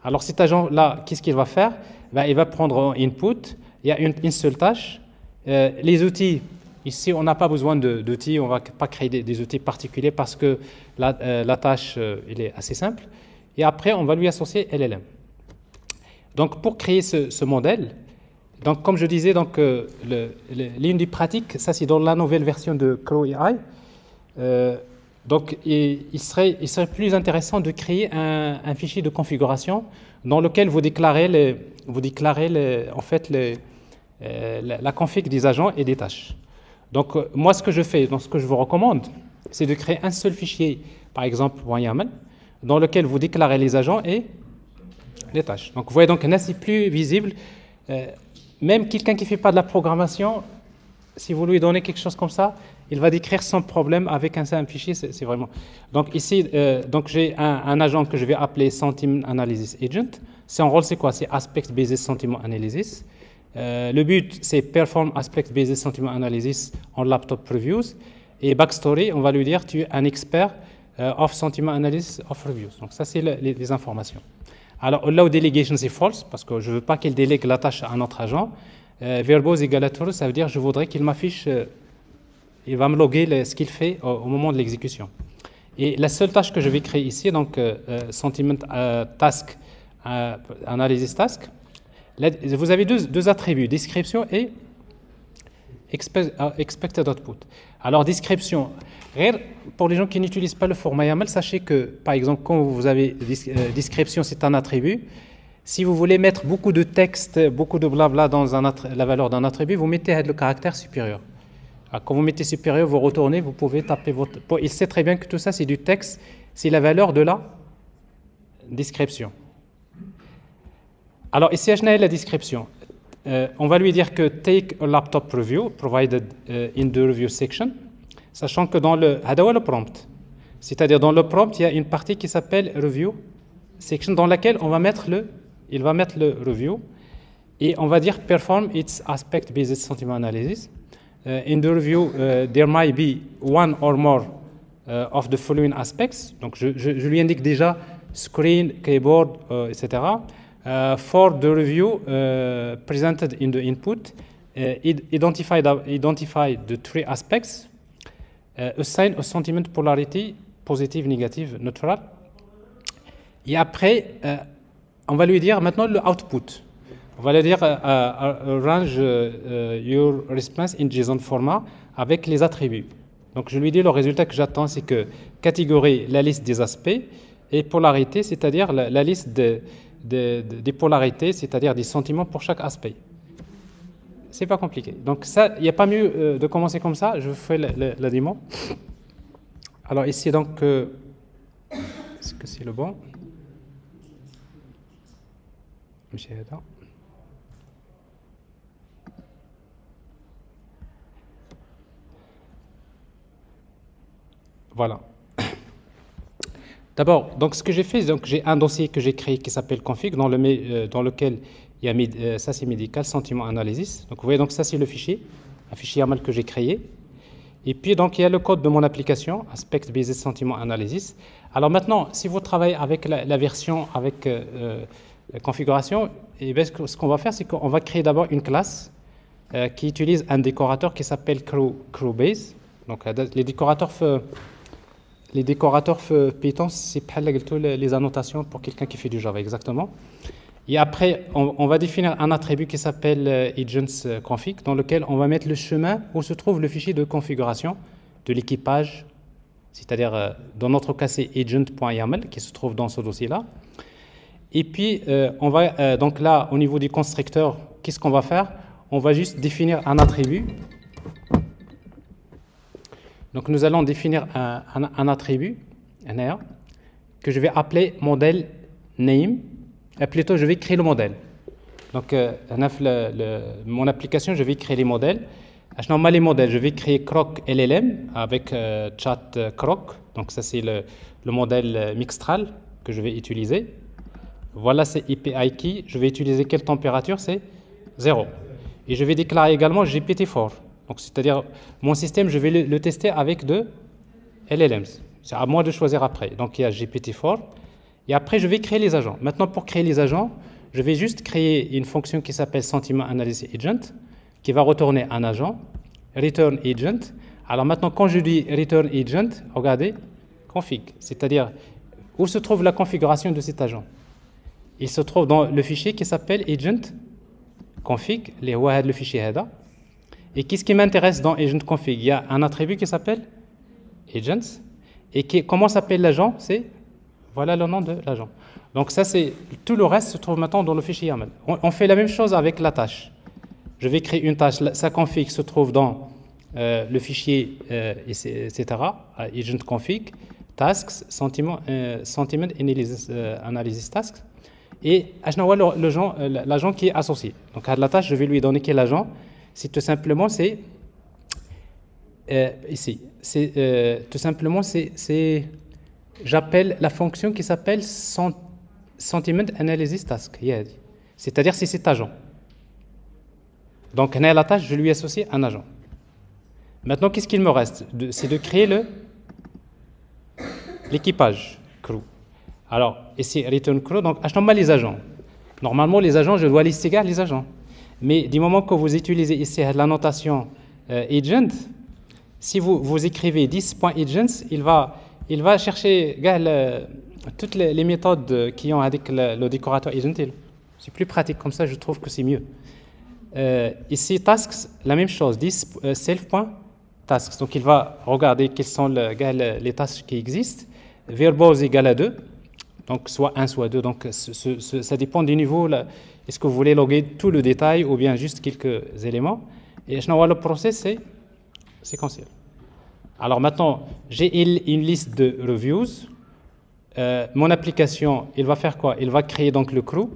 Alors, cet agent-là, qu'est-ce qu'il va faire? Ben, il va prendre en input... Il y a une seule tâche. Les outils, ici, on n'a pas besoin d'outils. On ne va pas créer des outils particuliers parce que la tâche, elle est assez simple. Et après, on va lui associer LLM. Donc, pour créer ce modèle, donc, comme je disais, l'une des pratiques, ça c'est dans la nouvelle version de Crow AI. Donc, il serait plus intéressant de créer un fichier de configuration dans lequel vous déclarez en fait la config des agents et des tâches. Donc, moi, ce que je fais, ce que je vous recommande, c'est de créer un seul fichier, par exemple, .yaml, dans lequel vous déclarez les agents et les tâches. Donc, vous voyez, donc, là, c'est plus visible. Même quelqu'un qui ne fait pas de la programmation, si vous lui donnez quelque chose comme ça, il va décrire sans problème avec un simple fichier. C'est vraiment... Donc, ici, j'ai un agent que je vais appeler Sentiment Analysis Agent. Son rôle, c'est quoi? C'est Aspect Based Sentiment Analysis. Le but, c'est Perform Aspect Based Sentiment Analysis on Laptop Previews. Et Backstory, on va lui dire, tu es un expert of Sentiment Analysis of Reviews. Donc, ça, c'est les informations. Alors, Allow Delegation, c'est false, parce que je ne veux pas qu'il délègue la tâche à un autre agent. Verbose égale à true, ça veut dire je voudrais qu'il m'affiche, il va me loguer ce qu'il fait au moment de l'exécution. Et la seule tâche que je vais créer ici, donc Sentiment Task, Analysis Task, là, vous avez deux attributs, description et expected output. Alors, description, pour les gens qui n'utilisent pas le format YAML, sachez que, par exemple, quand vous avez description, c'est un attribut. Si vous voulez mettre beaucoup de texte, beaucoup de blabla dans la valeur d'un attribut, vous mettez le caractère supérieur. Alors, quand vous mettez supérieur, vous retournez, vous pouvez taper votre... Il sait très bien que tout ça, c'est du texte, c'est la valeur de la description. Alors, ici, je n'ai la description. On va lui dire que take a laptop review provided in the review section, sachant que dans le prompt, c'est-à-dire dans le prompt, il y a une partie qui s'appelle review section dans laquelle il va mettre le review et on va dire perform its aspect based sentiment analysis. In the review, there might be one or more of the following aspects. Donc je lui indique déjà screen, keyboard, etc. For the review presented in the input, identify the three aspects, assign a sentiment polarity, positive, negative, neutral. Et après, on va lui dire maintenant le output. On va le dire arrange your response in JSON format avec les attributs. Donc je lui dis le résultat que j'attends, c'est que catégorie, la liste des aspects, et polarité, c'est-à-dire la liste des polarités, c'est-à-dire des sentiments pour chaque aspect. C'est pas compliqué. Donc ça, il n'y a pas mieux de commencer comme ça. Je fais la démo. Alors ici donc, est-ce que c'est le bon? Voilà. D'abord, donc ce que j'ai fait, donc j'ai un dossier que j'ai créé qui s'appelle config, dans lequel il y a ça c'est médical, sentiment analysis. Donc vous voyez, donc ça c'est le fichier, un fichier YAML que j'ai créé. Et puis donc il y a le code de mon application, aspect based sentiment analysis. Alors maintenant, si vous travaillez avec la version avec la configuration, et bien, ce qu'on va faire, c'est qu'on va créer d'abord une classe qui utilise un décorateur qui s'appelle crewbase. Donc les décorateurs Python, c'est les annotations pour quelqu'un qui fait du Java, exactement. Et après, on va définir un attribut qui s'appelle agents-config, dans lequel on va mettre le chemin où se trouve le fichier de configuration de l'équipage, c'est-à-dire, dans notre cas, c'est agent.yaml qui se trouve dans ce dossier-là. Et puis, on va, donc là, au niveau du constructeur, qu'est-ce qu'on va faire? On va juste définir un attribut. Donc, nous allons définir un attribut, un AR, que je vais appeler modèle name. Plutôt, je vais créer le modèle. Donc, mon application, je vais créer les modèles. Normalement, les modèles, je vais créer Croc LLM avec chat Croc. Donc, ça, c'est le modèle Mixtral que je vais utiliser. Voilà, c'est API key. Je vais utiliser quelle température? C'est 0. Et je vais déclarer également GPT-4. Donc, c'est-à-dire, mon système, je vais le tester avec de LLMs. C'est à moi de choisir après. Donc, il y a GPT-4. Et après, je vais créer les agents. Maintenant, pour créer les agents, je vais juste créer une fonction qui s'appelle Sentiment Analysis Agent, qui va retourner un agent, Return Agent. Alors maintenant, quand je dis Return Agent, regardez, config. C'est-à-dire, où se trouve la configuration de cet agent? Il se trouve dans le fichier qui s'appelle agent config, le fichier header. Et qu'est-ce qui m'intéresse dans agent config? Il y a un attribut qui s'appelle agents. Et comment s'appelle l'agent? C'est, voilà le nom de l'agent. Donc ça, c'est tout le reste se trouve maintenant dans le fichier YAML. On fait la même chose avec la tâche. Je vais créer une tâche, sa config se trouve dans le fichier, etc. Agent config, tasks, sentiment analysis tasks. Et l'agent qui est associé. Donc à la tâche, je vais lui donner quel agent? C'est tout simplement, c'est ici. Tout simplement, c'est j'appelle la fonction qui s'appelle sentiment analysis task. C'est-à-dire c'est cet agent. Donc à la tâche, je lui associe un agent. Maintenant, qu'est-ce qu'il me reste? C'est de créer l'équipage crew. Alors, ici, return crew, donc achetons les agents. Normalement, les agents, je dois lister les agents. Mais du moment que vous utilisez ici la notation agent, si vous écrivez 10.agents, il va chercher toutes les méthodes qui ont avec le décorateur agent. C'est plus pratique, comme ça, je trouve que c'est mieux. Ici, tasks, la même chose, 10 self.tasks. Donc, il va regarder quelles sont les tâches qui existent. Verbose égale à 2. Donc, soit 1, soit 2. Donc, ça dépend du niveau. Est-ce que vous voulez loguer tout le détail ou bien juste quelques éléments? Et le process, c'est séquentiel. Alors, maintenant, j'ai une liste de reviews. Mon application, il va faire quoi? Il va créer donc le crew.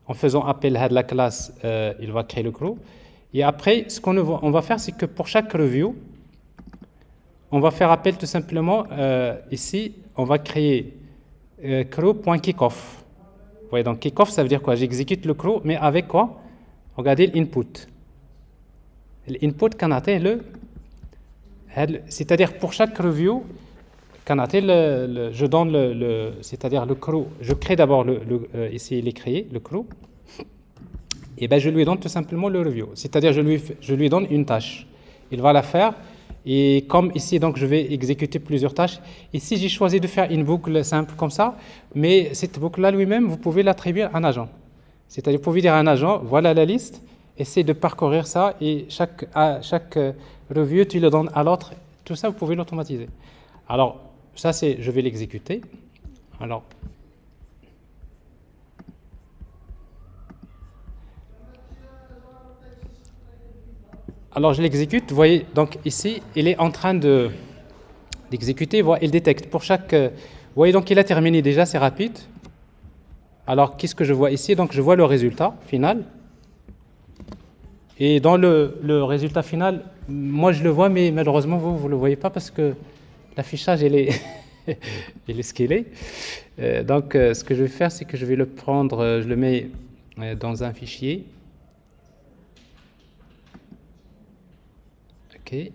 En faisant appel à la classe, il va créer le crew. Et après, ce qu'on va faire, c'est que pour chaque review, on va faire appel tout simplement, ici, on va créer crew.kickoff. Vous voyez, donc kickoff, ça veut dire quoi? J'exécute le crew, mais avec quoi? Regardez l'input. L'input, c'est-à-dire pour chaque review, je donne c'est-à-dire le crew. Je crée d'abord ici, il est créé, le crew. Et bien, je lui donne tout simplement le review. C'est-à-dire, je lui donne une tâche. Il va la faire. Et comme ici, donc, je vais exécuter plusieurs tâches. Ici, j'ai choisi de faire une boucle simple comme ça. Mais cette boucle-là, lui-même, vous pouvez l'attribuer à un agent. C'est-à-dire, vous pouvez dire à un agent, voilà la liste, essaie de parcourir ça et chaque review, tu le donnes à l'autre. Tout ça, vous pouvez l'automatiser. Alors, ça, je vais l'exécuter. Alors, je l'exécute. Vous voyez, donc ici, il est en train d'exécuter. Il détecte pour chaque. Vous voyez, donc il a terminé déjà, c'est rapide. Alors, qu'est-ce que je vois ici? Donc, je vois le résultat final. Et dans le résultat final, moi, je le vois, mais malheureusement, vous ne le voyez pas parce que l'affichage, il est, il est scalé. Donc, ce que je vais faire, c'est que je vais le prendre, je le mets dans un fichier. OK.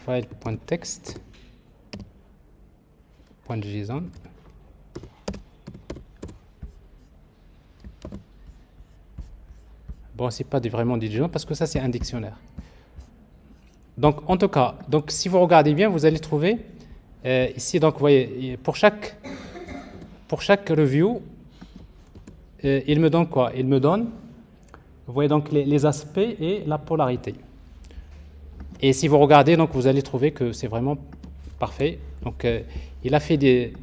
File.text. .json. Bon, c'est pas vraiment du JSON parce que ça, c'est un dictionnaire. Donc, en tout cas, donc, si vous regardez bien, vous allez trouver ici, donc, vous voyez, pour chaque review, il me donne quoi? Il me donne, vous voyez, donc, les aspects et la polarité. Et si vous regardez, donc, vous allez trouver que c'est vraiment parfait. Donc, il a fait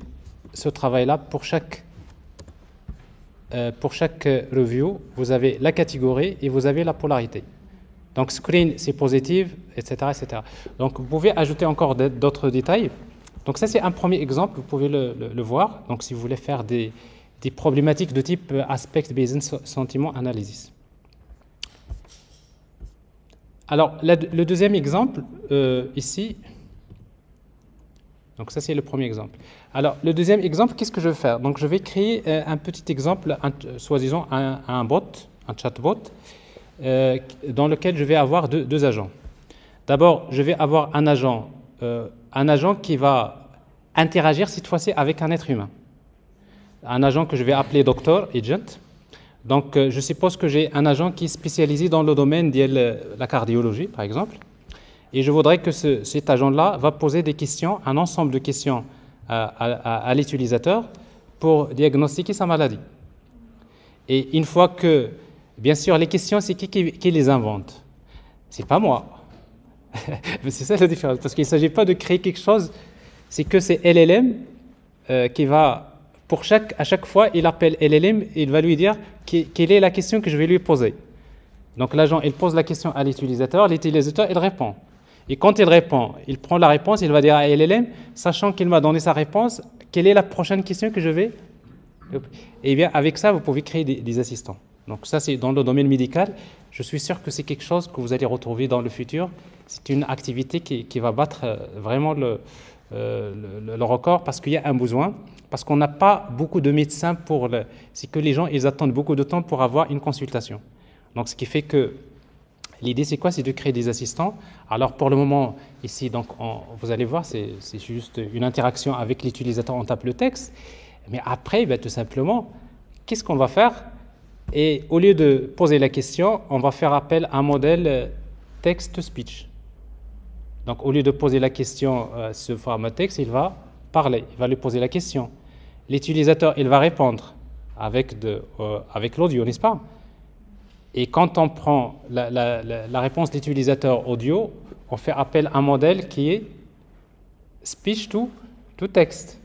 ce travail-là pour chaque review, vous avez la catégorie et vous avez la polarité. Donc, screen, c'est positif, etc., etc. Donc, vous pouvez ajouter encore d'autres détails. Donc, ça, c'est un premier exemple, vous pouvez le voir. Donc, si vous voulez faire des problématiques de type Aspect-Based Sentiment Analysis. Alors, le deuxième exemple, ici, donc ça, c'est le premier exemple. Alors, le deuxième exemple, qu'est-ce que je vais faire? Donc, je vais créer un petit exemple, soi-disant un bot, un chatbot, dans lequel je vais avoir deux agents. D'abord, je vais avoir un agent qui va interagir cette fois-ci avec un être humain. Un agent que je vais appeler Doctor Agent. Donc, je suppose que j'ai un agent qui est spécialisé dans le domaine de la cardiologie, par exemple. Et je voudrais que cet agent-là va poser des questions, un ensemble de questions à l'utilisateur pour diagnostiquer sa maladie. Et une fois que, bien sûr, les questions, c'est qui les invente? C'est pas moi. Mais c'est ça la différence, parce qu'il ne s'agit pas de créer quelque chose, c'est que c'est LLM qui va, à chaque fois, il appelle LLM et il va lui dire quelle est la question que je vais lui poser. Donc l'agent, il pose la question à l'utilisateur, il répond. Et quand il répond, il prend la réponse, il va dire à LLM, sachant qu'il m'a donné sa réponse, quelle est la prochaine question que je vais... Et bien, avec ça, vous pouvez créer des assistants. Donc ça, c'est dans le domaine médical. Je suis sûr que c'est quelque chose que vous allez retrouver dans le futur. C'est une activité qui va battre vraiment le record parce qu'il y a un besoin, parce qu'on n'a pas beaucoup de médecins c'est que les gens, ils attendent beaucoup de temps pour avoir une consultation. Donc, ce qui fait que l'idée, c'est quoi? C'est de créer des assistants. Alors, pour le moment, ici, donc, vous allez voir, c'est juste une interaction avec l'utilisateur, on tape le texte. Mais après, tout simplement, qu'est-ce qu'on va faire? Et au lieu de poser la question, on va faire appel à un modèle text-to-speech. Donc, au lieu de poser la question sous format texte, il va parler, il va lui poser la question. L'utilisateur, il va répondre avec l'audio, n'est-ce pas? Et quand on prend la réponse de l'utilisateur audio, on fait appel à un modèle qui est speech to text.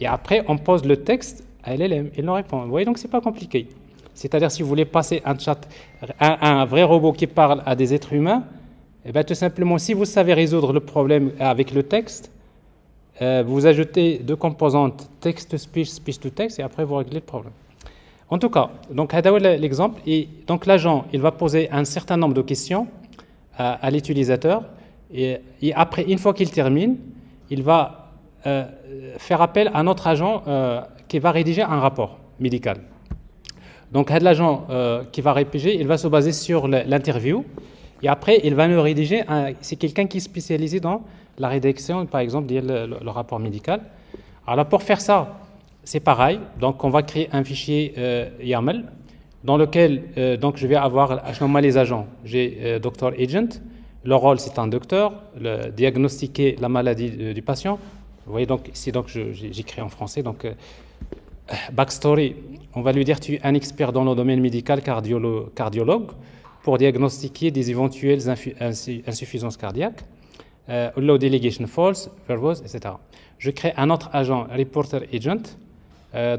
Et après, on pose le texte à LLM, il nous répond. Vous voyez, donc, ce n'est pas compliqué. C'est-à-dire, si vous voulez passer un vrai robot qui parle à des êtres humains, eh bien, tout simplement, si vous savez résoudre le problème avec le texte, vous ajoutez deux composantes, text-to-speech, speech-to-text, et après, vous réglez le problème. En tout cas, donc, l'exemple, et donc l'agent, il va poser un certain nombre de questions à l'utilisateur, et après, une fois qu'il termine, il va faire appel à notre agent qui va rédiger un rapport médical. Donc, l'agent qui va rédiger, il va se baser sur l'interview, et après, il va nous rédiger, c'est quelqu'un qui est spécialisé dans la rédaction, par exemple, le rapport médical. Alors, pour faire ça, c'est pareil. Donc, on va créer un fichier YAML dans lequel donc, je vais avoir les agents. J'ai Doctor Agent. Le rôle, c'est un docteur, diagnostiquer la maladie du patient. Vous voyez, donc, ici, donc, j'ai créé en français. Donc, backstory, On va lui dire tu es un expert dans le domaine médical cardiologue pour diagnostiquer des éventuelles insuffisances cardiaques. Low delegation false, verbose, etc. Je crée un autre agent, reporter agent.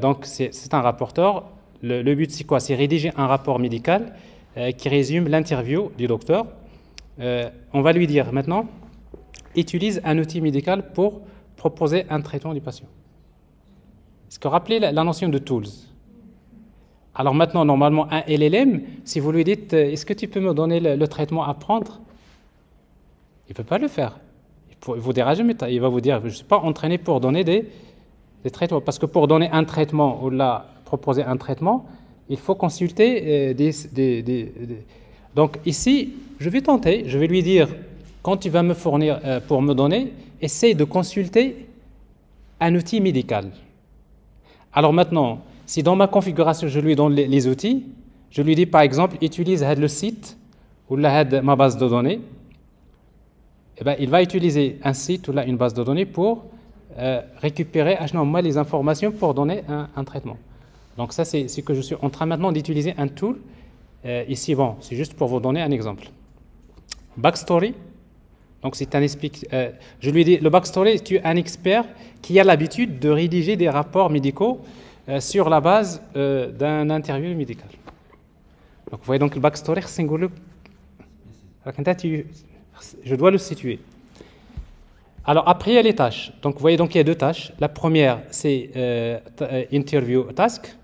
Donc c'est un rapporteur. Le but c'est quoi? C'est rédiger un rapport médical qui résume l'interview du docteur. On va lui dire maintenant, utilise un outil médical pour proposer un traitement du patient. Est-ce que rappelez la notion de tools? Alors maintenant, normalement, un LLM, si vous lui dites, est-ce que tu peux me donner le traitement à prendre? Il ne peut pas le faire. Il vous dira jamais, il va vous dire, je ne suis pas entraîné pour donner des traitements. Parce que pour donner un traitement ou là, proposer un traitement, il faut consulter Donc ici, je vais tenter, je vais lui dire, quand tu vas me fournir pour me donner, essaye de consulter un outil médical. Alors maintenant, si dans ma configuration, je lui donne les outils, je lui dis par exemple, utilise le site ou ma base de données, eh bien, il va utiliser un site ou là, une base de données pour récupérer les informations pour donner un traitement. Donc ça, c'est ce que je suis en train maintenant d'utiliser un tool. Ici, bon, c'est juste pour vous donner un exemple. Backstory. Donc c'est je lui dis, le backstory, tu es un expert qui a l'habitude de rédiger des rapports médicaux sur la base d'un interview médical. Donc vous voyez donc le backstory, je dois le situer. Alors après il y a les tâches. Donc vous voyez donc il y a deux tâches. La première c'est interview task.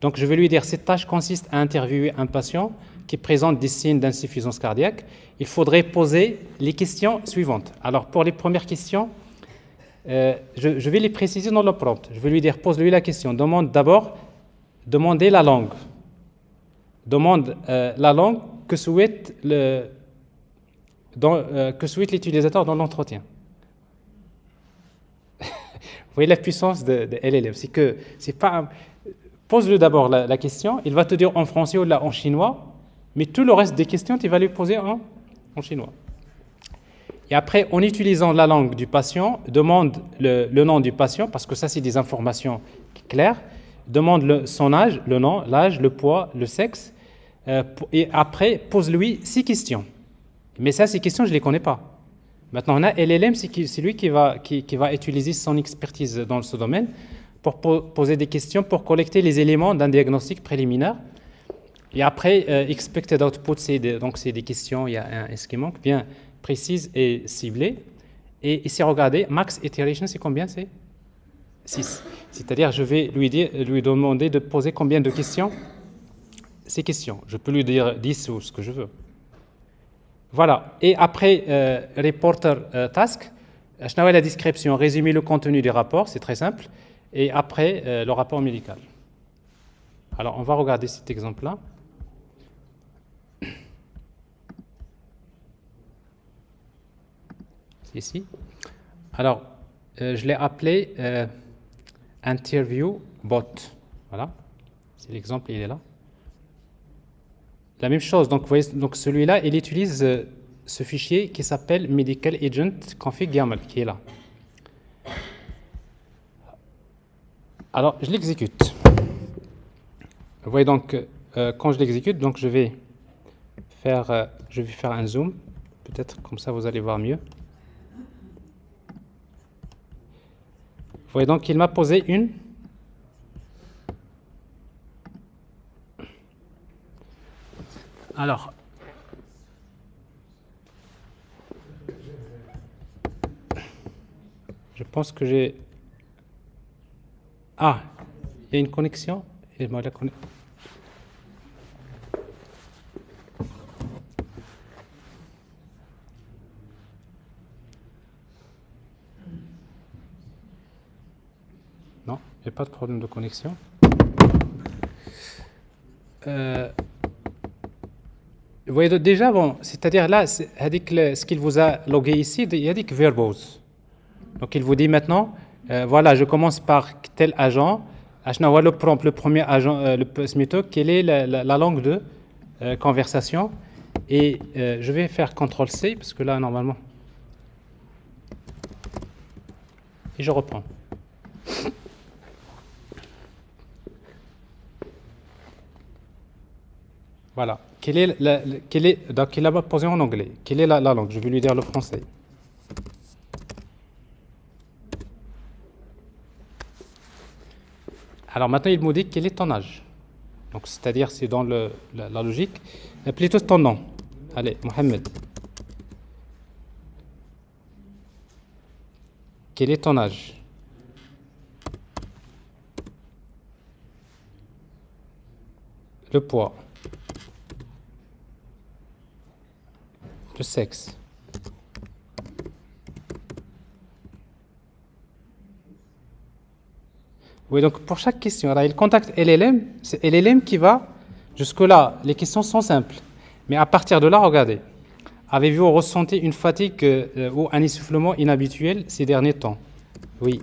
Donc je vais lui dire cette tâche consiste à interviewer un patient qui présente des signes d'insuffisance cardiaque. Il faudrait poser les questions suivantes. Alors pour les premières questions, je vais les préciser dans le prompt. Je vais lui dire, pose-lui la question. Demandez la langue. Demande la langue que souhaite l'utilisateur dans l'entretien. Vous voyez la puissance de LLM. C'est que c'est pas. Pose-lui d'abord la question. Il va te dire en français ou là en chinois, mais tout le reste des questions, tu vas lui poser en chinois. Et après, en utilisant la langue du patient, demande le nom du patient, parce que ça, c'est des informations claires. Demande son âge, le nom, l'âge, le poids, le sexe. Et après, pose-lui 6 questions. Mais ça, ces questions, je ne les connais pas. Maintenant, on a LLM, c'est lui qui va utiliser son expertise dans ce domaine pour poser des questions, pour collecter les éléments d'un diagnostic préliminaire. Et après, expected output, c'est des questions, il y a un qui manque, bien précise et ciblée. Et ici, regardez, max iteration, c'est combien? C'est 6. C'est-à-dire, je vais lui demander de poser combien de questions? Ces questions. Je peux lui dire 10 ou ce que je veux. Voilà. Et après, reporter task, je n'ai la description, résumer le contenu du rapport, c'est très simple. Et après, le rapport médical. Alors, on va regarder cet exemple-là. C'est ici. Alors, je l'ai appelé interview bot. Voilà. C'est l'exemple, il est là. La même chose, donc vous voyez, donc celui-là, il utilise ce fichier qui s'appelle medical agent config YAML, qui est là. Alors, je l'exécute. Vous voyez donc, quand je l'exécute, donc je vais faire un zoom, peut-être comme ça vous allez voir mieux. Vous voyez donc, il m'a posé une. Alors, je pense que j'ai... Ah, il y a une connexion. Et moi, non, il n'y a pas de problème de connexion. Vous voyez déjà, bon, c'est-à-dire là, ce qu'il vous a logué ici, il y a dit que verbose. Donc il vous dit maintenant, voilà, je commence par tel agent, le prompt, le premier agent, le SMITO, quelle est la langue de conversation, et je vais faire CTRL-C, parce que là, normalement, et je reprends. Voilà. Donc, il a posé en anglais. Quelle est la langue? Je vais lui dire le français. Alors maintenant, il me dit quel est ton âge. Donc, c'est-à-dire, c'est dans la logique. Plutôt ton nom. Allez, Mohamed. Quel est ton âge? Le poids. Le sexe. Oui, donc pour chaque question, alors, il contacte LLM, c'est LLM qui va, jusque-là, les questions sont simples. Mais à partir de là, regardez, avez-vous ressenti une fatigue ou un essoufflement inhabituel ces derniers temps? Oui.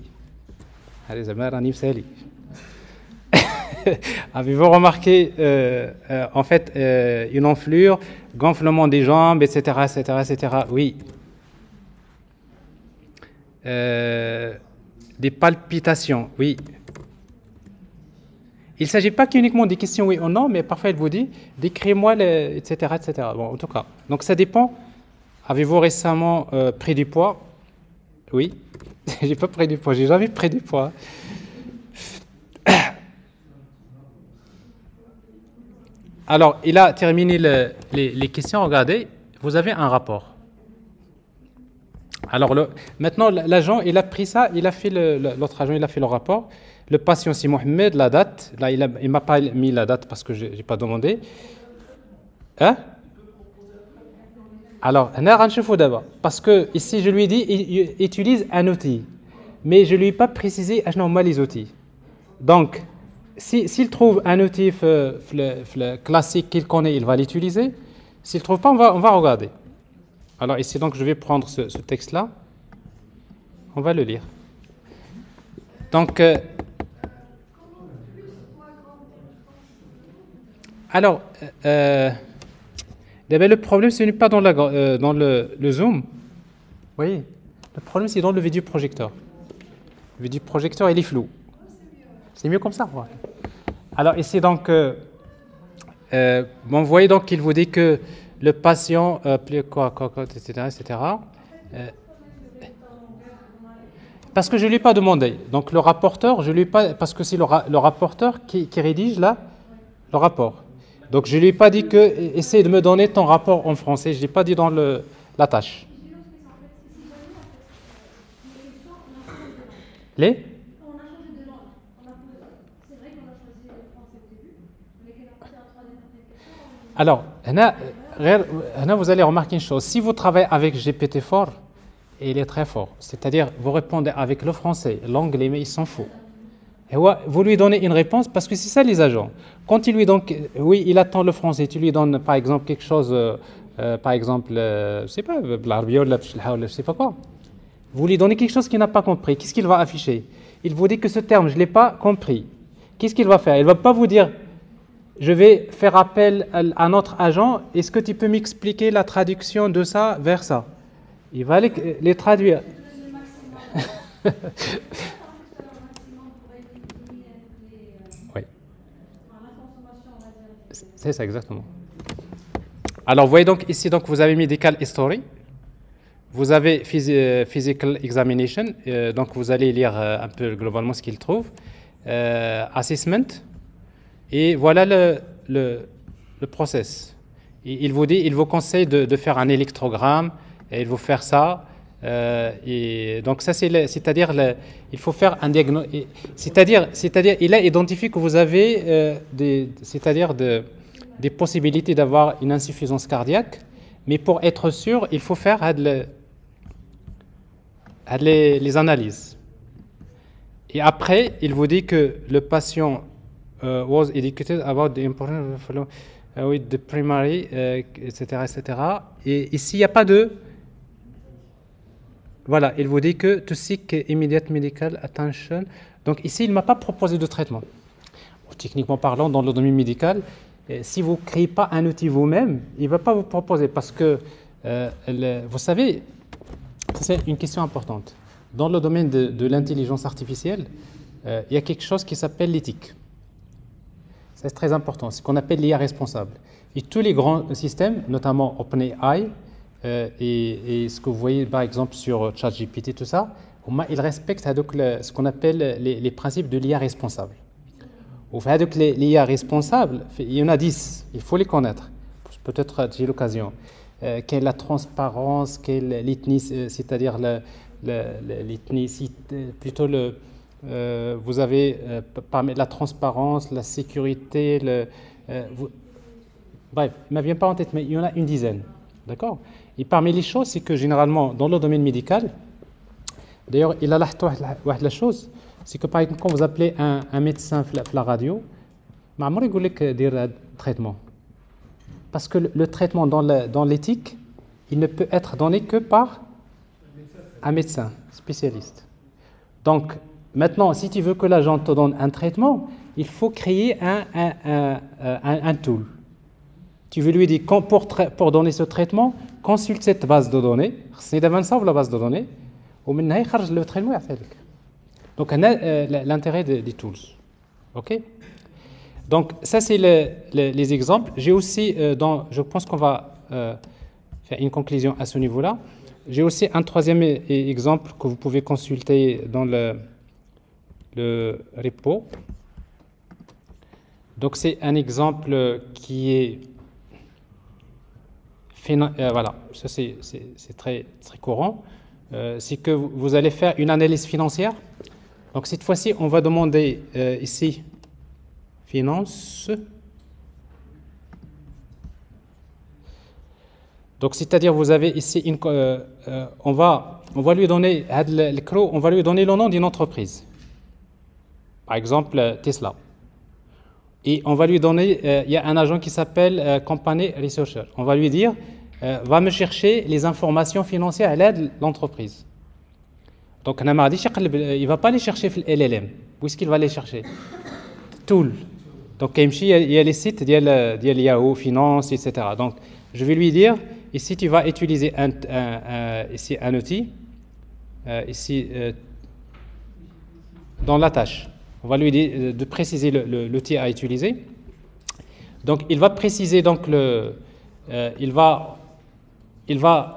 Allez, Zamar, Anif Sali. Avez-vous remarqué, en fait, une enflure, gonflement des jambes, etc., etc., etc.? Oui. Des palpitations? Oui. Il ne s'agit pas uniquement des questions oui ou non, mais parfois il vous dit décris-moi, etc., etc. Bon, en tout cas, donc ça dépend. Avez-vous récemment pris du poids? Oui. J'ai pas pris du poids, j'ai jamais pris du poids. Alors, il a terminé les questions. Regardez, vous avez un rapport. Alors, maintenant, l'agent, il a pris ça, il a fait l'autre agent, il a fait le rapport. Le patient, c'est Mohamed, la date. Là, il ne m'a pas mis la date parce que je n'ai pas demandé. Hein? Alors, on a d'abord. Parce que ici, je lui ai dit, il utilise un outil. Mais je ne lui ai pas précisé les outils. Donc, s'il trouve un outil classique qu'il connaît, il va l'utiliser. S'il ne trouve pas, on va regarder. Alors ici, donc, je vais prendre ce texte-là. On va le lire. Donc, alors, le problème, ce n'est pas dans le zoom. Vous voyez, le problème, c'est dans le vidéoprojecteur. Le vidéoprojecteur, il est flou. C'est mieux comme ça. Ouais. Alors ici, donc, vous voyez donc qu'il vous dit que le patient, etc., etc. Parce que je ne lui ai pas demandé. Donc le rapporteur, je lui ai pas, parce que c'est le rapporteur qui rédige là le rapport. Donc je ne lui ai pas dit que essaye de me donner ton rapport en français. Je ne l'ai pas dit dans la tâche. Les Alors, vous allez remarquer une chose. Si vous travaillez avec GPT-4, il est très fort. C'est-à-dire, vous répondez avec le français, l'anglais, mais il s'en fout. Et vous lui donnez une réponse parce que c'est ça les agents. Quand il lui donne, oui, il attend le français, tu lui donnes par exemple quelque chose, par exemple, je ne sais pas, je sais pas quoi. Vous lui donnez quelque chose qu'il n'a pas compris. Qu'est-ce qu'il va afficher? Il vous dit que ce terme, je ne l'ai pas compris. Qu'est-ce qu'il va faire? Il ne va pas vous dire, je vais faire appel à notre agent, est-ce que tu peux m'expliquer la traduction de ça vers ça? Il va les traduire. Oui. C'est ça, exactement. Alors, vous voyez donc ici, donc, vous avez Medical History. Vous avez Physical Examination. Donc, vous allez lire un peu globalement ce qu'il trouve. Assessment. Et voilà le process. Il vous conseille de faire un électrogramme. Et il faut faire ça. Et donc ça, c'est-à-dire, il faut faire un diagnostic. C'est-à-dire, il a identifié que vous avez des possibilités d'avoir une insuffisance cardiaque. Mais pour être sûr, il faut faire les analyses. Et après, il vous dit que le patient was educated about the importance of with the primary, etc., etc. Et ici, il n'y a pas de... Voilà, il vous dit que to seek immediate medical attention. Donc ici, il ne m'a pas proposé de traitement. Techniquement parlant, dans le domaine médical, si vous ne créez pas un outil vous-même, il ne va pas vous proposer parce que, vous savez, c'est une question importante. Dans le domaine de l'intelligence artificielle, il y a quelque chose qui s'appelle l'éthique. C'est très important, ce qu'on appelle l'IA responsable. Et tous les grands systèmes, notamment OpenAI, et ce que vous voyez par exemple sur ChatGPT, tout ça, ils respectent ce qu'on appelle les principes de l'IA responsable. Donc l'IA responsable, il y en a 10, il faut les connaître. Peut-être j'ai l'occasion. Quelle est la transparence, quelle est l'ethnicité, c'est-à-dire l'ethnicité, plutôt vous avez parmi la transparence, la sécurité, bref, il ne me vient pas en tête, mais il y en a une dizaine. D'accord? Et parmi les choses, c'est que généralement, dans le domaine médical, d'ailleurs, il a la chose, c'est que par exemple, quand vous appelez un médecin la radio, il va dire un traitement. Parce que le traitement dans l'éthique, il ne peut être donné que par un médecin spécialiste. Donc, maintenant, si tu veux que l'agent te donne un traitement, il faut créer un tool. Tu veux lui dire, pour donner ce traitement, consulte cette base de données. C'est la base de données. Le traitement est fait. Donc, l'intérêt des tools. OK? Donc, ça, c'est les exemples. J'ai aussi, je pense qu'on va faire une conclusion à ce niveau-là. J'ai aussi un troisième exemple que vous pouvez consulter dans le repo. Donc, c'est un exemple qui est... voilà, ça c'est très, très courant. C'est que vous allez faire une analyse financière. Donc, cette fois-ci, on va demander ici... finance. Donc, c'est-à-dire, vous avez ici on va lui donner le nom d'une entreprise. Par exemple, Tesla. Et on va lui donner, il y a un agent qui s'appelle Company Researcher. On va lui dire, va me chercher les informations financières à l'aide de l'entreprise. Donc, il ne va pas les chercher le LLM. Où est-ce qu'il va les chercher? Tool. Donc, il y a les sites, il y a Yahoo, Finance, etc. Donc, je vais lui dire, ici, tu vas utiliser ici, un outil, ici, dans la tâche. On va lui dire de préciser l'outil à utiliser. Donc, il va préciser, donc, il va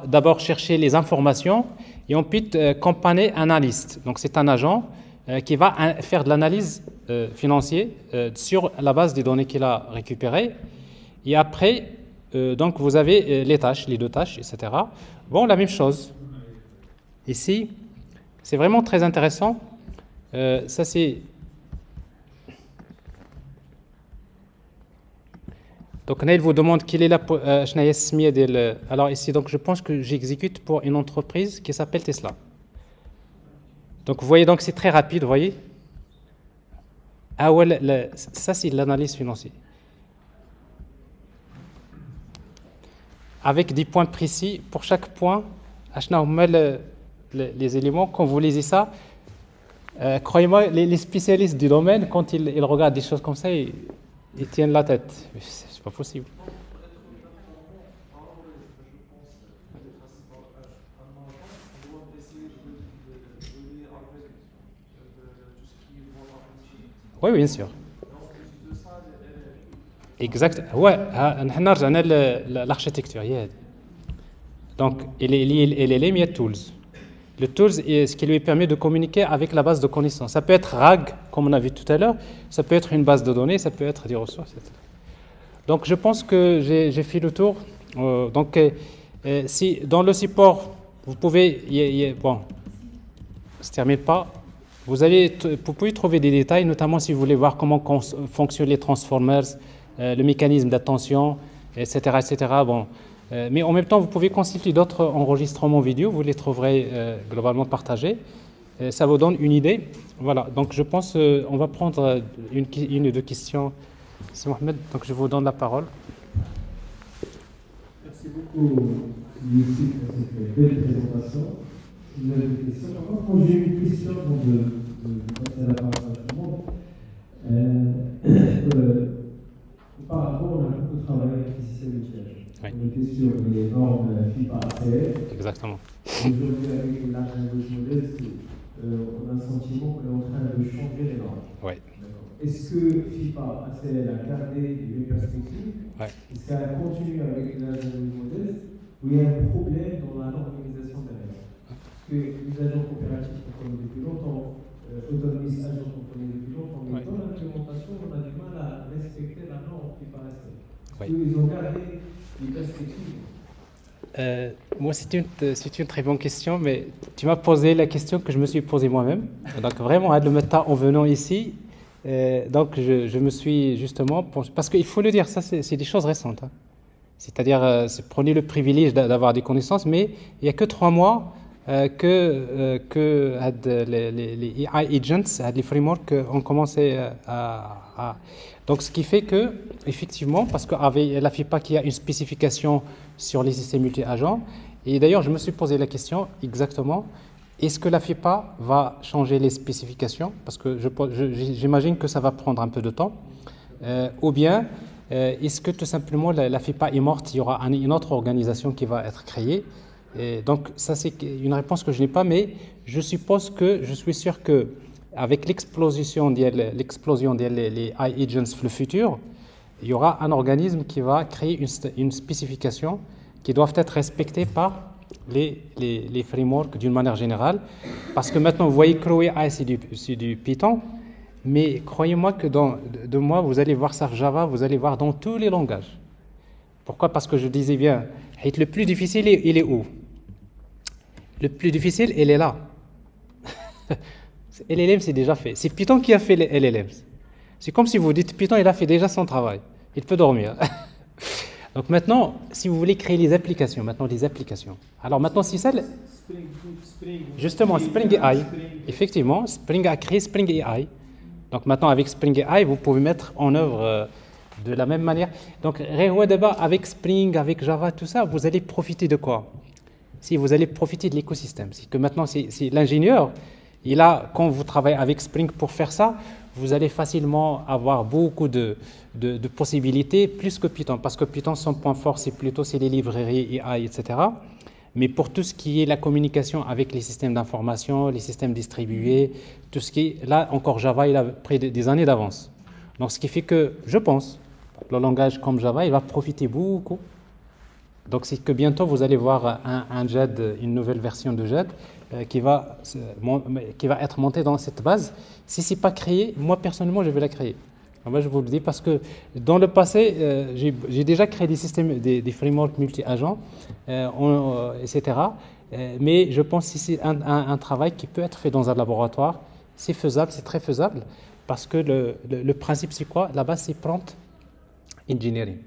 d'abord chercher les informations et ensuite accompagner un analyste. Donc, c'est un agent qui va faire de l'analyse financière sur la base des données qu'il a récupérées. Et après, donc vous avez les tâches, les deux tâches, etc. Bon, la même chose. Ici, c'est vraiment très intéressant. Ça, c'est... Donc, Nail vous demande quelle est la... Alors ici, donc, je pense que j'exécute pour une entreprise qui s'appelle Tesla. Donc, vous voyez, donc c'est très rapide, vous voyez. Ah ouais, ça, c'est l'analyse financière. Avec des points précis pour chaque point. Les éléments, quand vous lisez ça, croyez-moi, les spécialistes du domaine, quand ils regardent des choses comme ça, ils tiennent la tête. C'est pas possible. Oui, bien sûr. Exact. Ouais, on a l'architecture. Donc, il est les tools. Le tools est ce qui lui permet de communiquer avec la base de connaissances. Ça peut être RAG, comme on a vu tout à l'heure. Ça peut être une base de données, ça peut être des ressources, etc. Donc, je pense que j'ai fait le tour. Donc, si dans le support, vous pouvez... bon, ça ne se termine pas. Vous pouvez trouver des détails, notamment si vous voulez voir comment fonctionnent les transformers, le mécanisme d'attention, etc., etc. Bon, mais en même temps, vous pouvez consulter d'autres enregistrements vidéo, vous les trouverez globalement partagés. Ça vous donne une idée. Voilà, donc je pense on va prendre une ou deux questions. C'est Mohamed, donc je vous donne la parole. Merci beaucoup, Youssef, pour cette belle présentation. Si vous avez des questions, par contre, moi j'ai une question avant de passer à la parole à tout le monde. Auparavant, on a beaucoup travaillé avec les systèmes d'outillage. Oui. On était sur les normes FIPA ACF. Exactement. Aujourd'hui, avec les larges language models, on a le sentiment qu'on est en train de changer les normes. Oui. Et est-ce que FIPA ACL a gardé les perspectives? Est-ce qu'elle a continué avec l'ingénierie modeste? Ou il y a un problème dans l'organisation derrière? Parce que les agents coopératifs qu'on connaît depuis longtemps, autonomistes agents qu'on connaît depuis longtemps, mais dans l'implémentation, on a du mal à respecter la norme FIPA ACL. Est-ce qu'ils ont gardé les perspectives? Moi, c'est une très bonne question, mais tu m'as posé la question que je me suis posée moi-même. Donc, vraiment, à le matin, en venant ici, donc je me suis justement... Parce qu'il faut le dire, ça, c'est des choses récentes. Hein. C'est-à-dire, prenez le privilège d'avoir des connaissances, mais il n'y a que 3 mois que les AI agents, les frameworks ont commencé à... Donc, ce qui fait que, effectivement, parce qu'avec la FIPA qui a une spécification sur les systèmes multi-agents, et d'ailleurs, je me suis posé la question exactement, est-ce que la FIPA va changer les spécifications? Parce que j'imagine que ça va prendre un peu de temps. Ou bien, est-ce que tout simplement la FIPA est morte, il y aura une autre organisation qui va être créée? Et donc, ça, c'est une réponse que je n'ai pas, mais je suppose que, je suis sûr que avec l'explosion des AI agents le futur, il y aura un organisme qui va créer une spécification qui doivent être respectées par les frameworks d'une manière générale. Parce que maintenant, vous voyez, Crow AI, c'est du Python, mais croyez-moi que dans 2 mois, vous allez voir ça Java, vous allez voir dans tous les langages. Pourquoi? Parce que je disais bien, le plus difficile, il est où? Le plus difficile, il est là. LLM, c'est déjà fait. C'est Python qui a fait les LLM. C'est comme si vous dites Python, il a fait déjà son travail. Il peut dormir. Donc maintenant, si vous voulez créer les applications, Alors maintenant, c'est ça. Justement, Spring AI. Effectivement, Spring a créé Spring AI. Donc maintenant, avec Spring AI, vous pouvez mettre en œuvre de la même manière. Donc, avec Spring, avec Java, tout ça, vous allez profiter de quoi? Si vous allez profiter de l'écosystème. C'est que maintenant, c'est l'ingénieur. Et là, quand vous travaillez avec Spring pour faire ça, vous allez facilement avoir beaucoup de possibilités, plus que Python. Parce que Python, son point fort, c'est les librairies AI, etc. Mais pour tout ce qui est la communication avec les systèmes d'information, les systèmes distribués, tout ce qui est... Là, encore Java, il a pris des années d'avance. Donc, ce qui fait que, je pense, le langage comme Java, il va profiter beaucoup. Donc, c'est que bientôt, vous allez voir un JED, une nouvelle version de JED, qui va être montée dans cette base. Si ce n'est pas créé, moi, personnellement, je vais la créer. Moi, je vous le dis parce que dans le passé, j'ai déjà créé des systèmes, des frameworks multi-agents, etc. Mais je pense que c'est un travail qui peut être fait dans un laboratoire. C'est faisable, c'est très faisable, parce que le principe, c'est quoi? La base, c'est prompt engineering.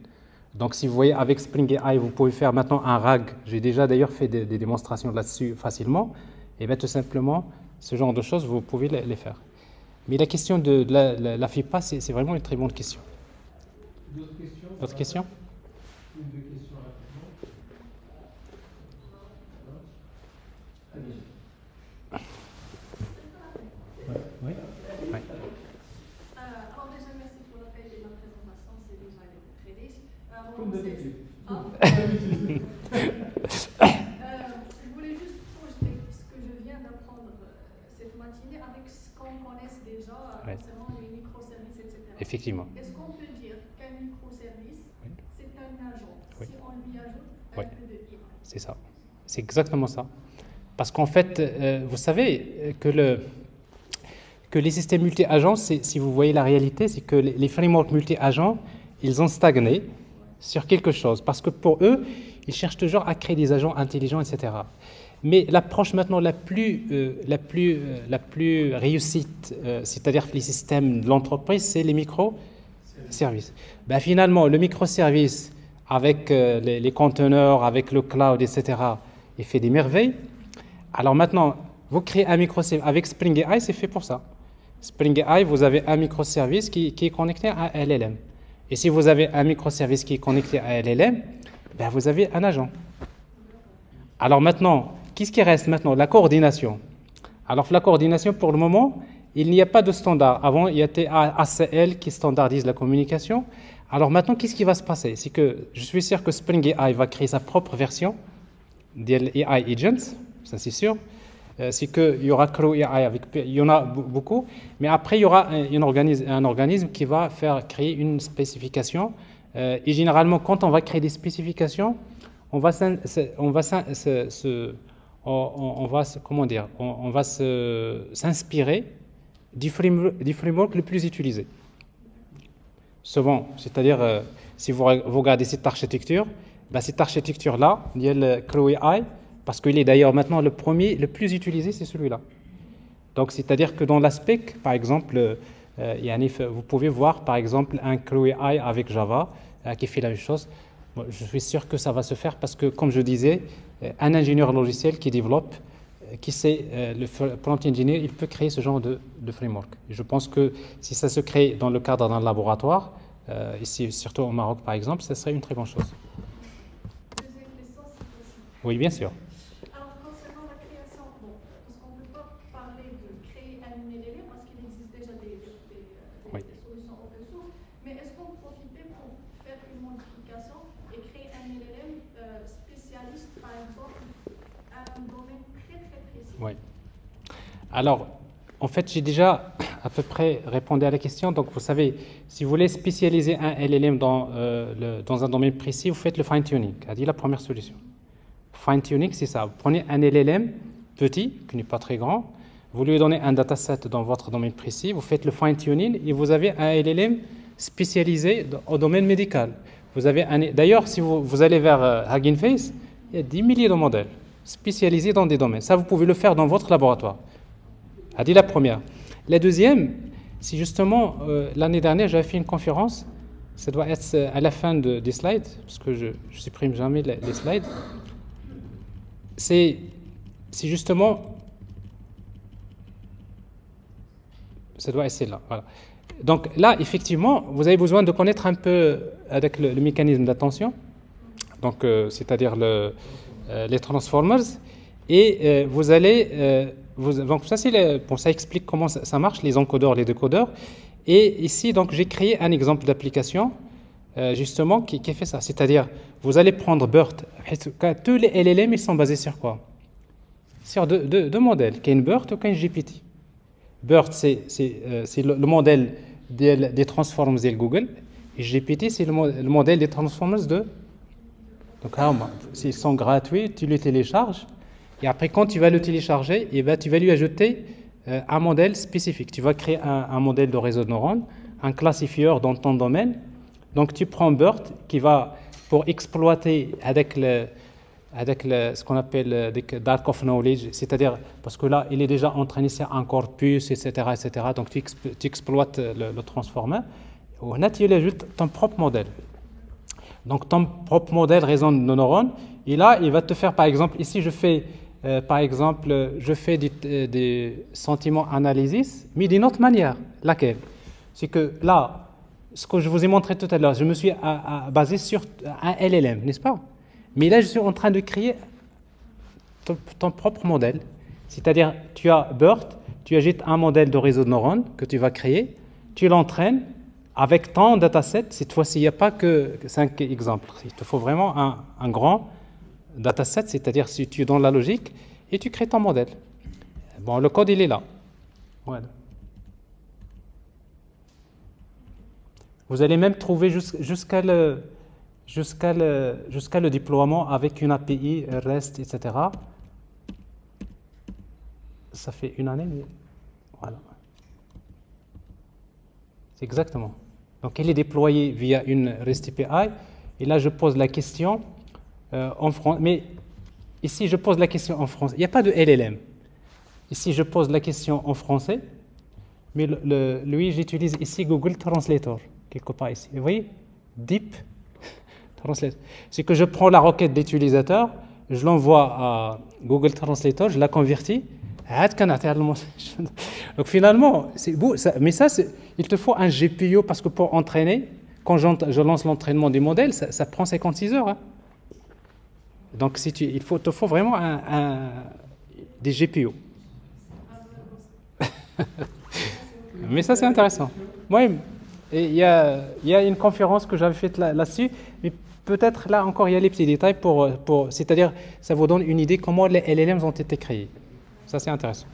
Donc, si vous voyez avec Spring AI, vous pouvez faire maintenant un RAG. J'ai déjà d'ailleurs fait des démonstrations là-dessus facilement. Et bien, tout simplement, ce genre de choses, vous pouvez les faire. Mais la question de la FIPA, c'est vraiment une très bonne question. D'autres questions? Une ou deux questions rapidement. Oui. Alors déjà, merci pour l'appel et la présentation, c'est déjà très riche. Je voulais juste projeter ce que je viens d'apprendre cette matinée avec ce qu'on connaît déjà concernant les microservices, etc. Effectivement. Est-ce qu'on peut dire qu'un microservice, c'est un agent, si on lui ajoute un peu de IA? C'est ça. C'est exactement ça. Parce qu'en fait, vous savez que les systèmes multi-agents, si vous voyez la réalité, c'est que les frameworks multi-agents, ils ont stagné sur quelque chose. Parce que pour eux, ils cherchent toujours à créer des agents intelligents, etc. Mais l'approche maintenant la plus réussite, c'est-à-dire les systèmes de l'entreprise, c'est les microservices. Ben, finalement, le microservice, avec les conteneurs, avec le cloud, etc., il fait des merveilles. Alors maintenant, vous créez un microservice. Avec Spring AI, c'est fait pour ça. Spring AI, vous avez un microservice qui est connecté à LLM. Et si vous avez un microservice qui est connecté à LLM, ben vous avez un agent. Alors maintenant, qu'est-ce qui reste maintenant? La coordination. Alors la coordination, pour le moment, il n'y a pas de standard. Avant, il y avait ACL qui standardise la communication. Alors maintenant, qu'est-ce qui va se passer? C'est que je suis sûr que Spring AI va créer sa propre version des AI agents, ça c'est sûr. c'est qu'il y aura Crow AI avec, il y en a beaucoup, mais après il y aura un organisme qui va créer une spécification. Et généralement, quand on va créer des spécifications, on va s'inspirer du framework le plus utilisé. Souvent, c'est-à-dire, si vous regardez cette architecture, cette architecture-là, il y a le Crow AI, parce qu'il est d'ailleurs maintenant le plus utilisé, c'est celui-là. Donc, c'est-à-dire que dans l'aspect, par exemple, vous pouvez voir, par exemple, un Crow AI avec Java qui fait la même chose. Je suis sûr que ça va se faire parce que, comme je disais, un ingénieur logiciel qui développe, qui sait, le prompt engineer, il peut créer ce genre de framework. Et je pense que si ça se crée dans le cadre d'un laboratoire, ici, surtout au Maroc, par exemple, ça serait une très bonne chose. Deuxième question, si possible. Oui, bien sûr. Alors, concernant la création, parce qu'on ne peut pas parler de créer un LLM parce qu'il existe déjà des solutions open source, mais est-ce qu'on profitait pour faire une modification et créer un LLM spécialiste, par exemple, à un domaine très très précis? Oui. Alors, en fait, j'ai déjà à peu près répondu à la question. Donc, vous savez, si vous voulez spécialiser un LLM dans un domaine précis, vous faites le fine-tuning. A dit la première solution. Fine-tuning, c'est ça. Vous prenez un LLM petit, qui n'est pas très grand, vous lui donnez un dataset dans votre domaine précis, vous faites le fine-tuning et vous avez un LLM spécialisé au domaine médical. D'ailleurs, si vous allez vers Hugging Face, il y a 10 milliers de modèles spécialisés dans des domaines. Ça, vous pouvez le faire dans votre laboratoire. A dit la première. La deuxième, c'est justement, l'année dernière, j'avais fait une conférence, ça doit être à la fin des slides, parce que je ne supprime jamais les slides. C'est justement, ça doit être celle-là. Voilà. Donc là, effectivement, vous avez besoin de connaître un peu avec le mécanisme d'attention, donc c'est-à-dire les transformers, et vous allez... donc ça explique comment ça marche, les encodeurs, les décodeurs. Et ici, donc, j'ai créé un exemple d'application, justement, qui fait ça. C'est-à-dire, vous allez prendre BERT. Tous les LLM, ils sont basés sur quoi? Sur deux modèles, qu'un BERT ou qu'un GPT. BERT, c'est le modèle des transformers de Google. Et GPT, c'est le modèle des transformers de... Donc, ils sont gratuits, tu les télécharges. Et après, quand tu vas le télécharger, tu vas lui ajouter un modèle spécifique. Tu vas créer un modèle de réseau de neurones, un classifieur dans ton domaine. Donc, tu prends BERT qui va, pour exploiter avec ce qu'on appelle dark of knowledge, c'est-à-dire, parce que là, il est déjà entraîné sur un corpus, etc., etc. Donc, tu exploites le transformer. Au net, tu lui ajoutes ton propre modèle. Donc, ton propre modèle réseau de neurones. Et là, il va te faire, par exemple, ici, je fais des sentiments analysis, mais d'une autre manière. Laquelle? C'est que là, ce que je vous ai montré tout à l'heure, je me suis basé sur un LLM, n'est-ce pas? Mais là, je suis en train de créer ton propre modèle. C'est-à-dire, tu as BERT, tu ajoutes un modèle de réseau de neurones que tu vas créer, tu l'entraînes avec ton dataset. Cette fois-ci, il n'y a pas que 5 exemples. Il te faut vraiment un grand dataset, c'est-à-dire si tu es dans la logique et tu crées ton modèle. Bon, le code, il est là. Voilà. Vous allez même trouver jusqu'à le déploiement avec une API, REST, etc. Ça fait une année, mais voilà. C'est exactement. Donc, il est déployé via une REST API. Et là, je pose la question en français. Mais ici, je pose la question en français. Il n'y a pas de LLM. Ici, je pose la question en français. Mais lui, j'utilise ici Google Translator, quelque part ici. Vous voyez? Deep Translator. C'est que je prends la requête d'utilisateur, je l'envoie à Google Translator, je la convertis. Donc finalement, c'est beau. Mais ça, il te faut un GPU parce que pour entraîner, quand je lance l'entraînement du modèle, ça prend 56 heures. Hein. Donc il te faut vraiment des GPU. Mais ça, c'est intéressant. Moi, il y a une conférence que j'avais faite là-dessus, mais peut-être là encore, il y a les petits détails c'est-à-dire, ça vous donne une idée comment les LLMs ont été créés. Ça, c'est intéressant.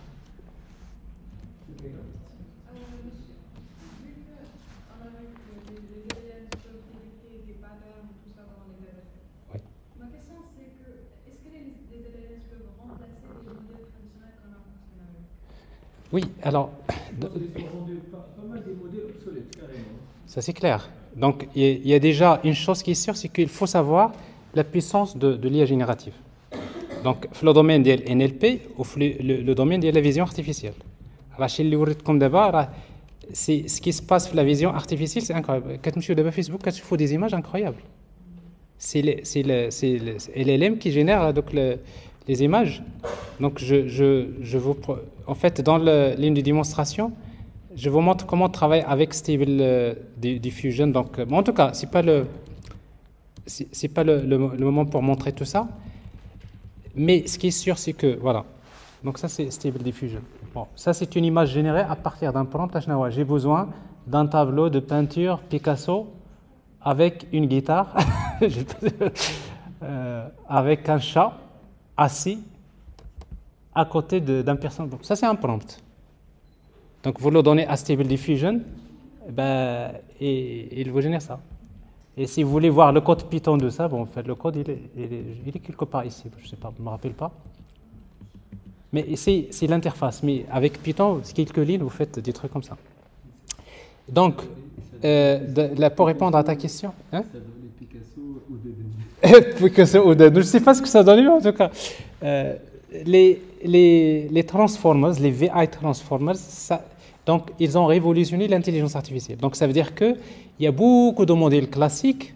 Oui, alors, ça c'est clair. Donc, il y a déjà une chose qui est sûre, c'est qu'il faut savoir la puissance de l'IA générative. Donc, le domaine de NLP ou le domaine de la vision artificielle. C'est ce qui se passe dans la vision artificielle, c'est incroyable. Quand je suis sur Facebook, quand je fais des images incroyables. C'est LLM qui génère donc les images. Donc, en fait, dans la ligne de démonstration, je vous montre comment travailler avec Stable Diffusion. Donc, en tout cas, c'est pas le moment pour montrer tout ça. Mais ce qui est sûr, c'est que, voilà. Donc, ça, c'est Stable Diffusion. Bon, ça, c'est une image générée à partir d'un prompt. J'ai besoin d'un tableau de peinture Picasso avec une guitare, avec un chat assis à côté d'un personnage. Donc, ça, c'est un prompt. Donc, vous le donnez à Stable Diffusion, et il vous génère ça. Et si vous voulez voir le code Python de ça, bon, en fait, le code, il est quelque part ici. Je ne sais pas, je ne me rappelle pas. Mais c'est l'interface. Mais avec Python, quelques lignes, vous faites des trucs comme ça. Donc, pour répondre à ta question... Hein? Ça donnait Picasso ou Picasso ou je ne sais pas ce que ça donnait, mais en tout cas... les transformers, les VI transformers, donc ils ont révolutionné l'intelligence artificielle. Donc ça veut dire qu'il y a beaucoup de modèles classiques.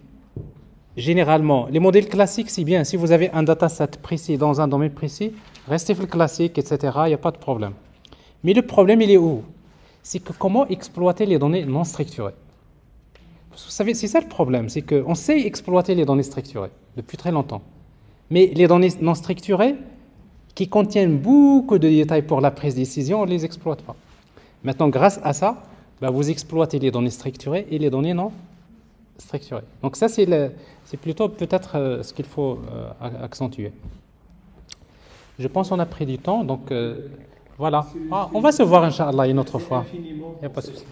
Généralement, les modèles classiques, c'est bien. Si vous avez un dataset précis dans un domaine précis, restez sur le classique, etc. Il n'y a pas de problème. Mais le problème, il est où? C'est que comment exploiter les données non structurées. Parce que vous savez, c'est ça le problème, c'est qu'on sait exploiter les données structurées depuis très longtemps. Mais les données non structurées, qui contiennent beaucoup de détails pour la prise de décision, on ne les exploite pas. Maintenant, grâce à ça, vous exploitez les données structurées et les données non structurées. Donc ça, c'est plutôt peut-être ce qu'il faut accentuer. Je pense qu'on a pris du temps, donc voilà. On va se voir, Inch'Allah, une autre fois. Il n'y a pas de souci.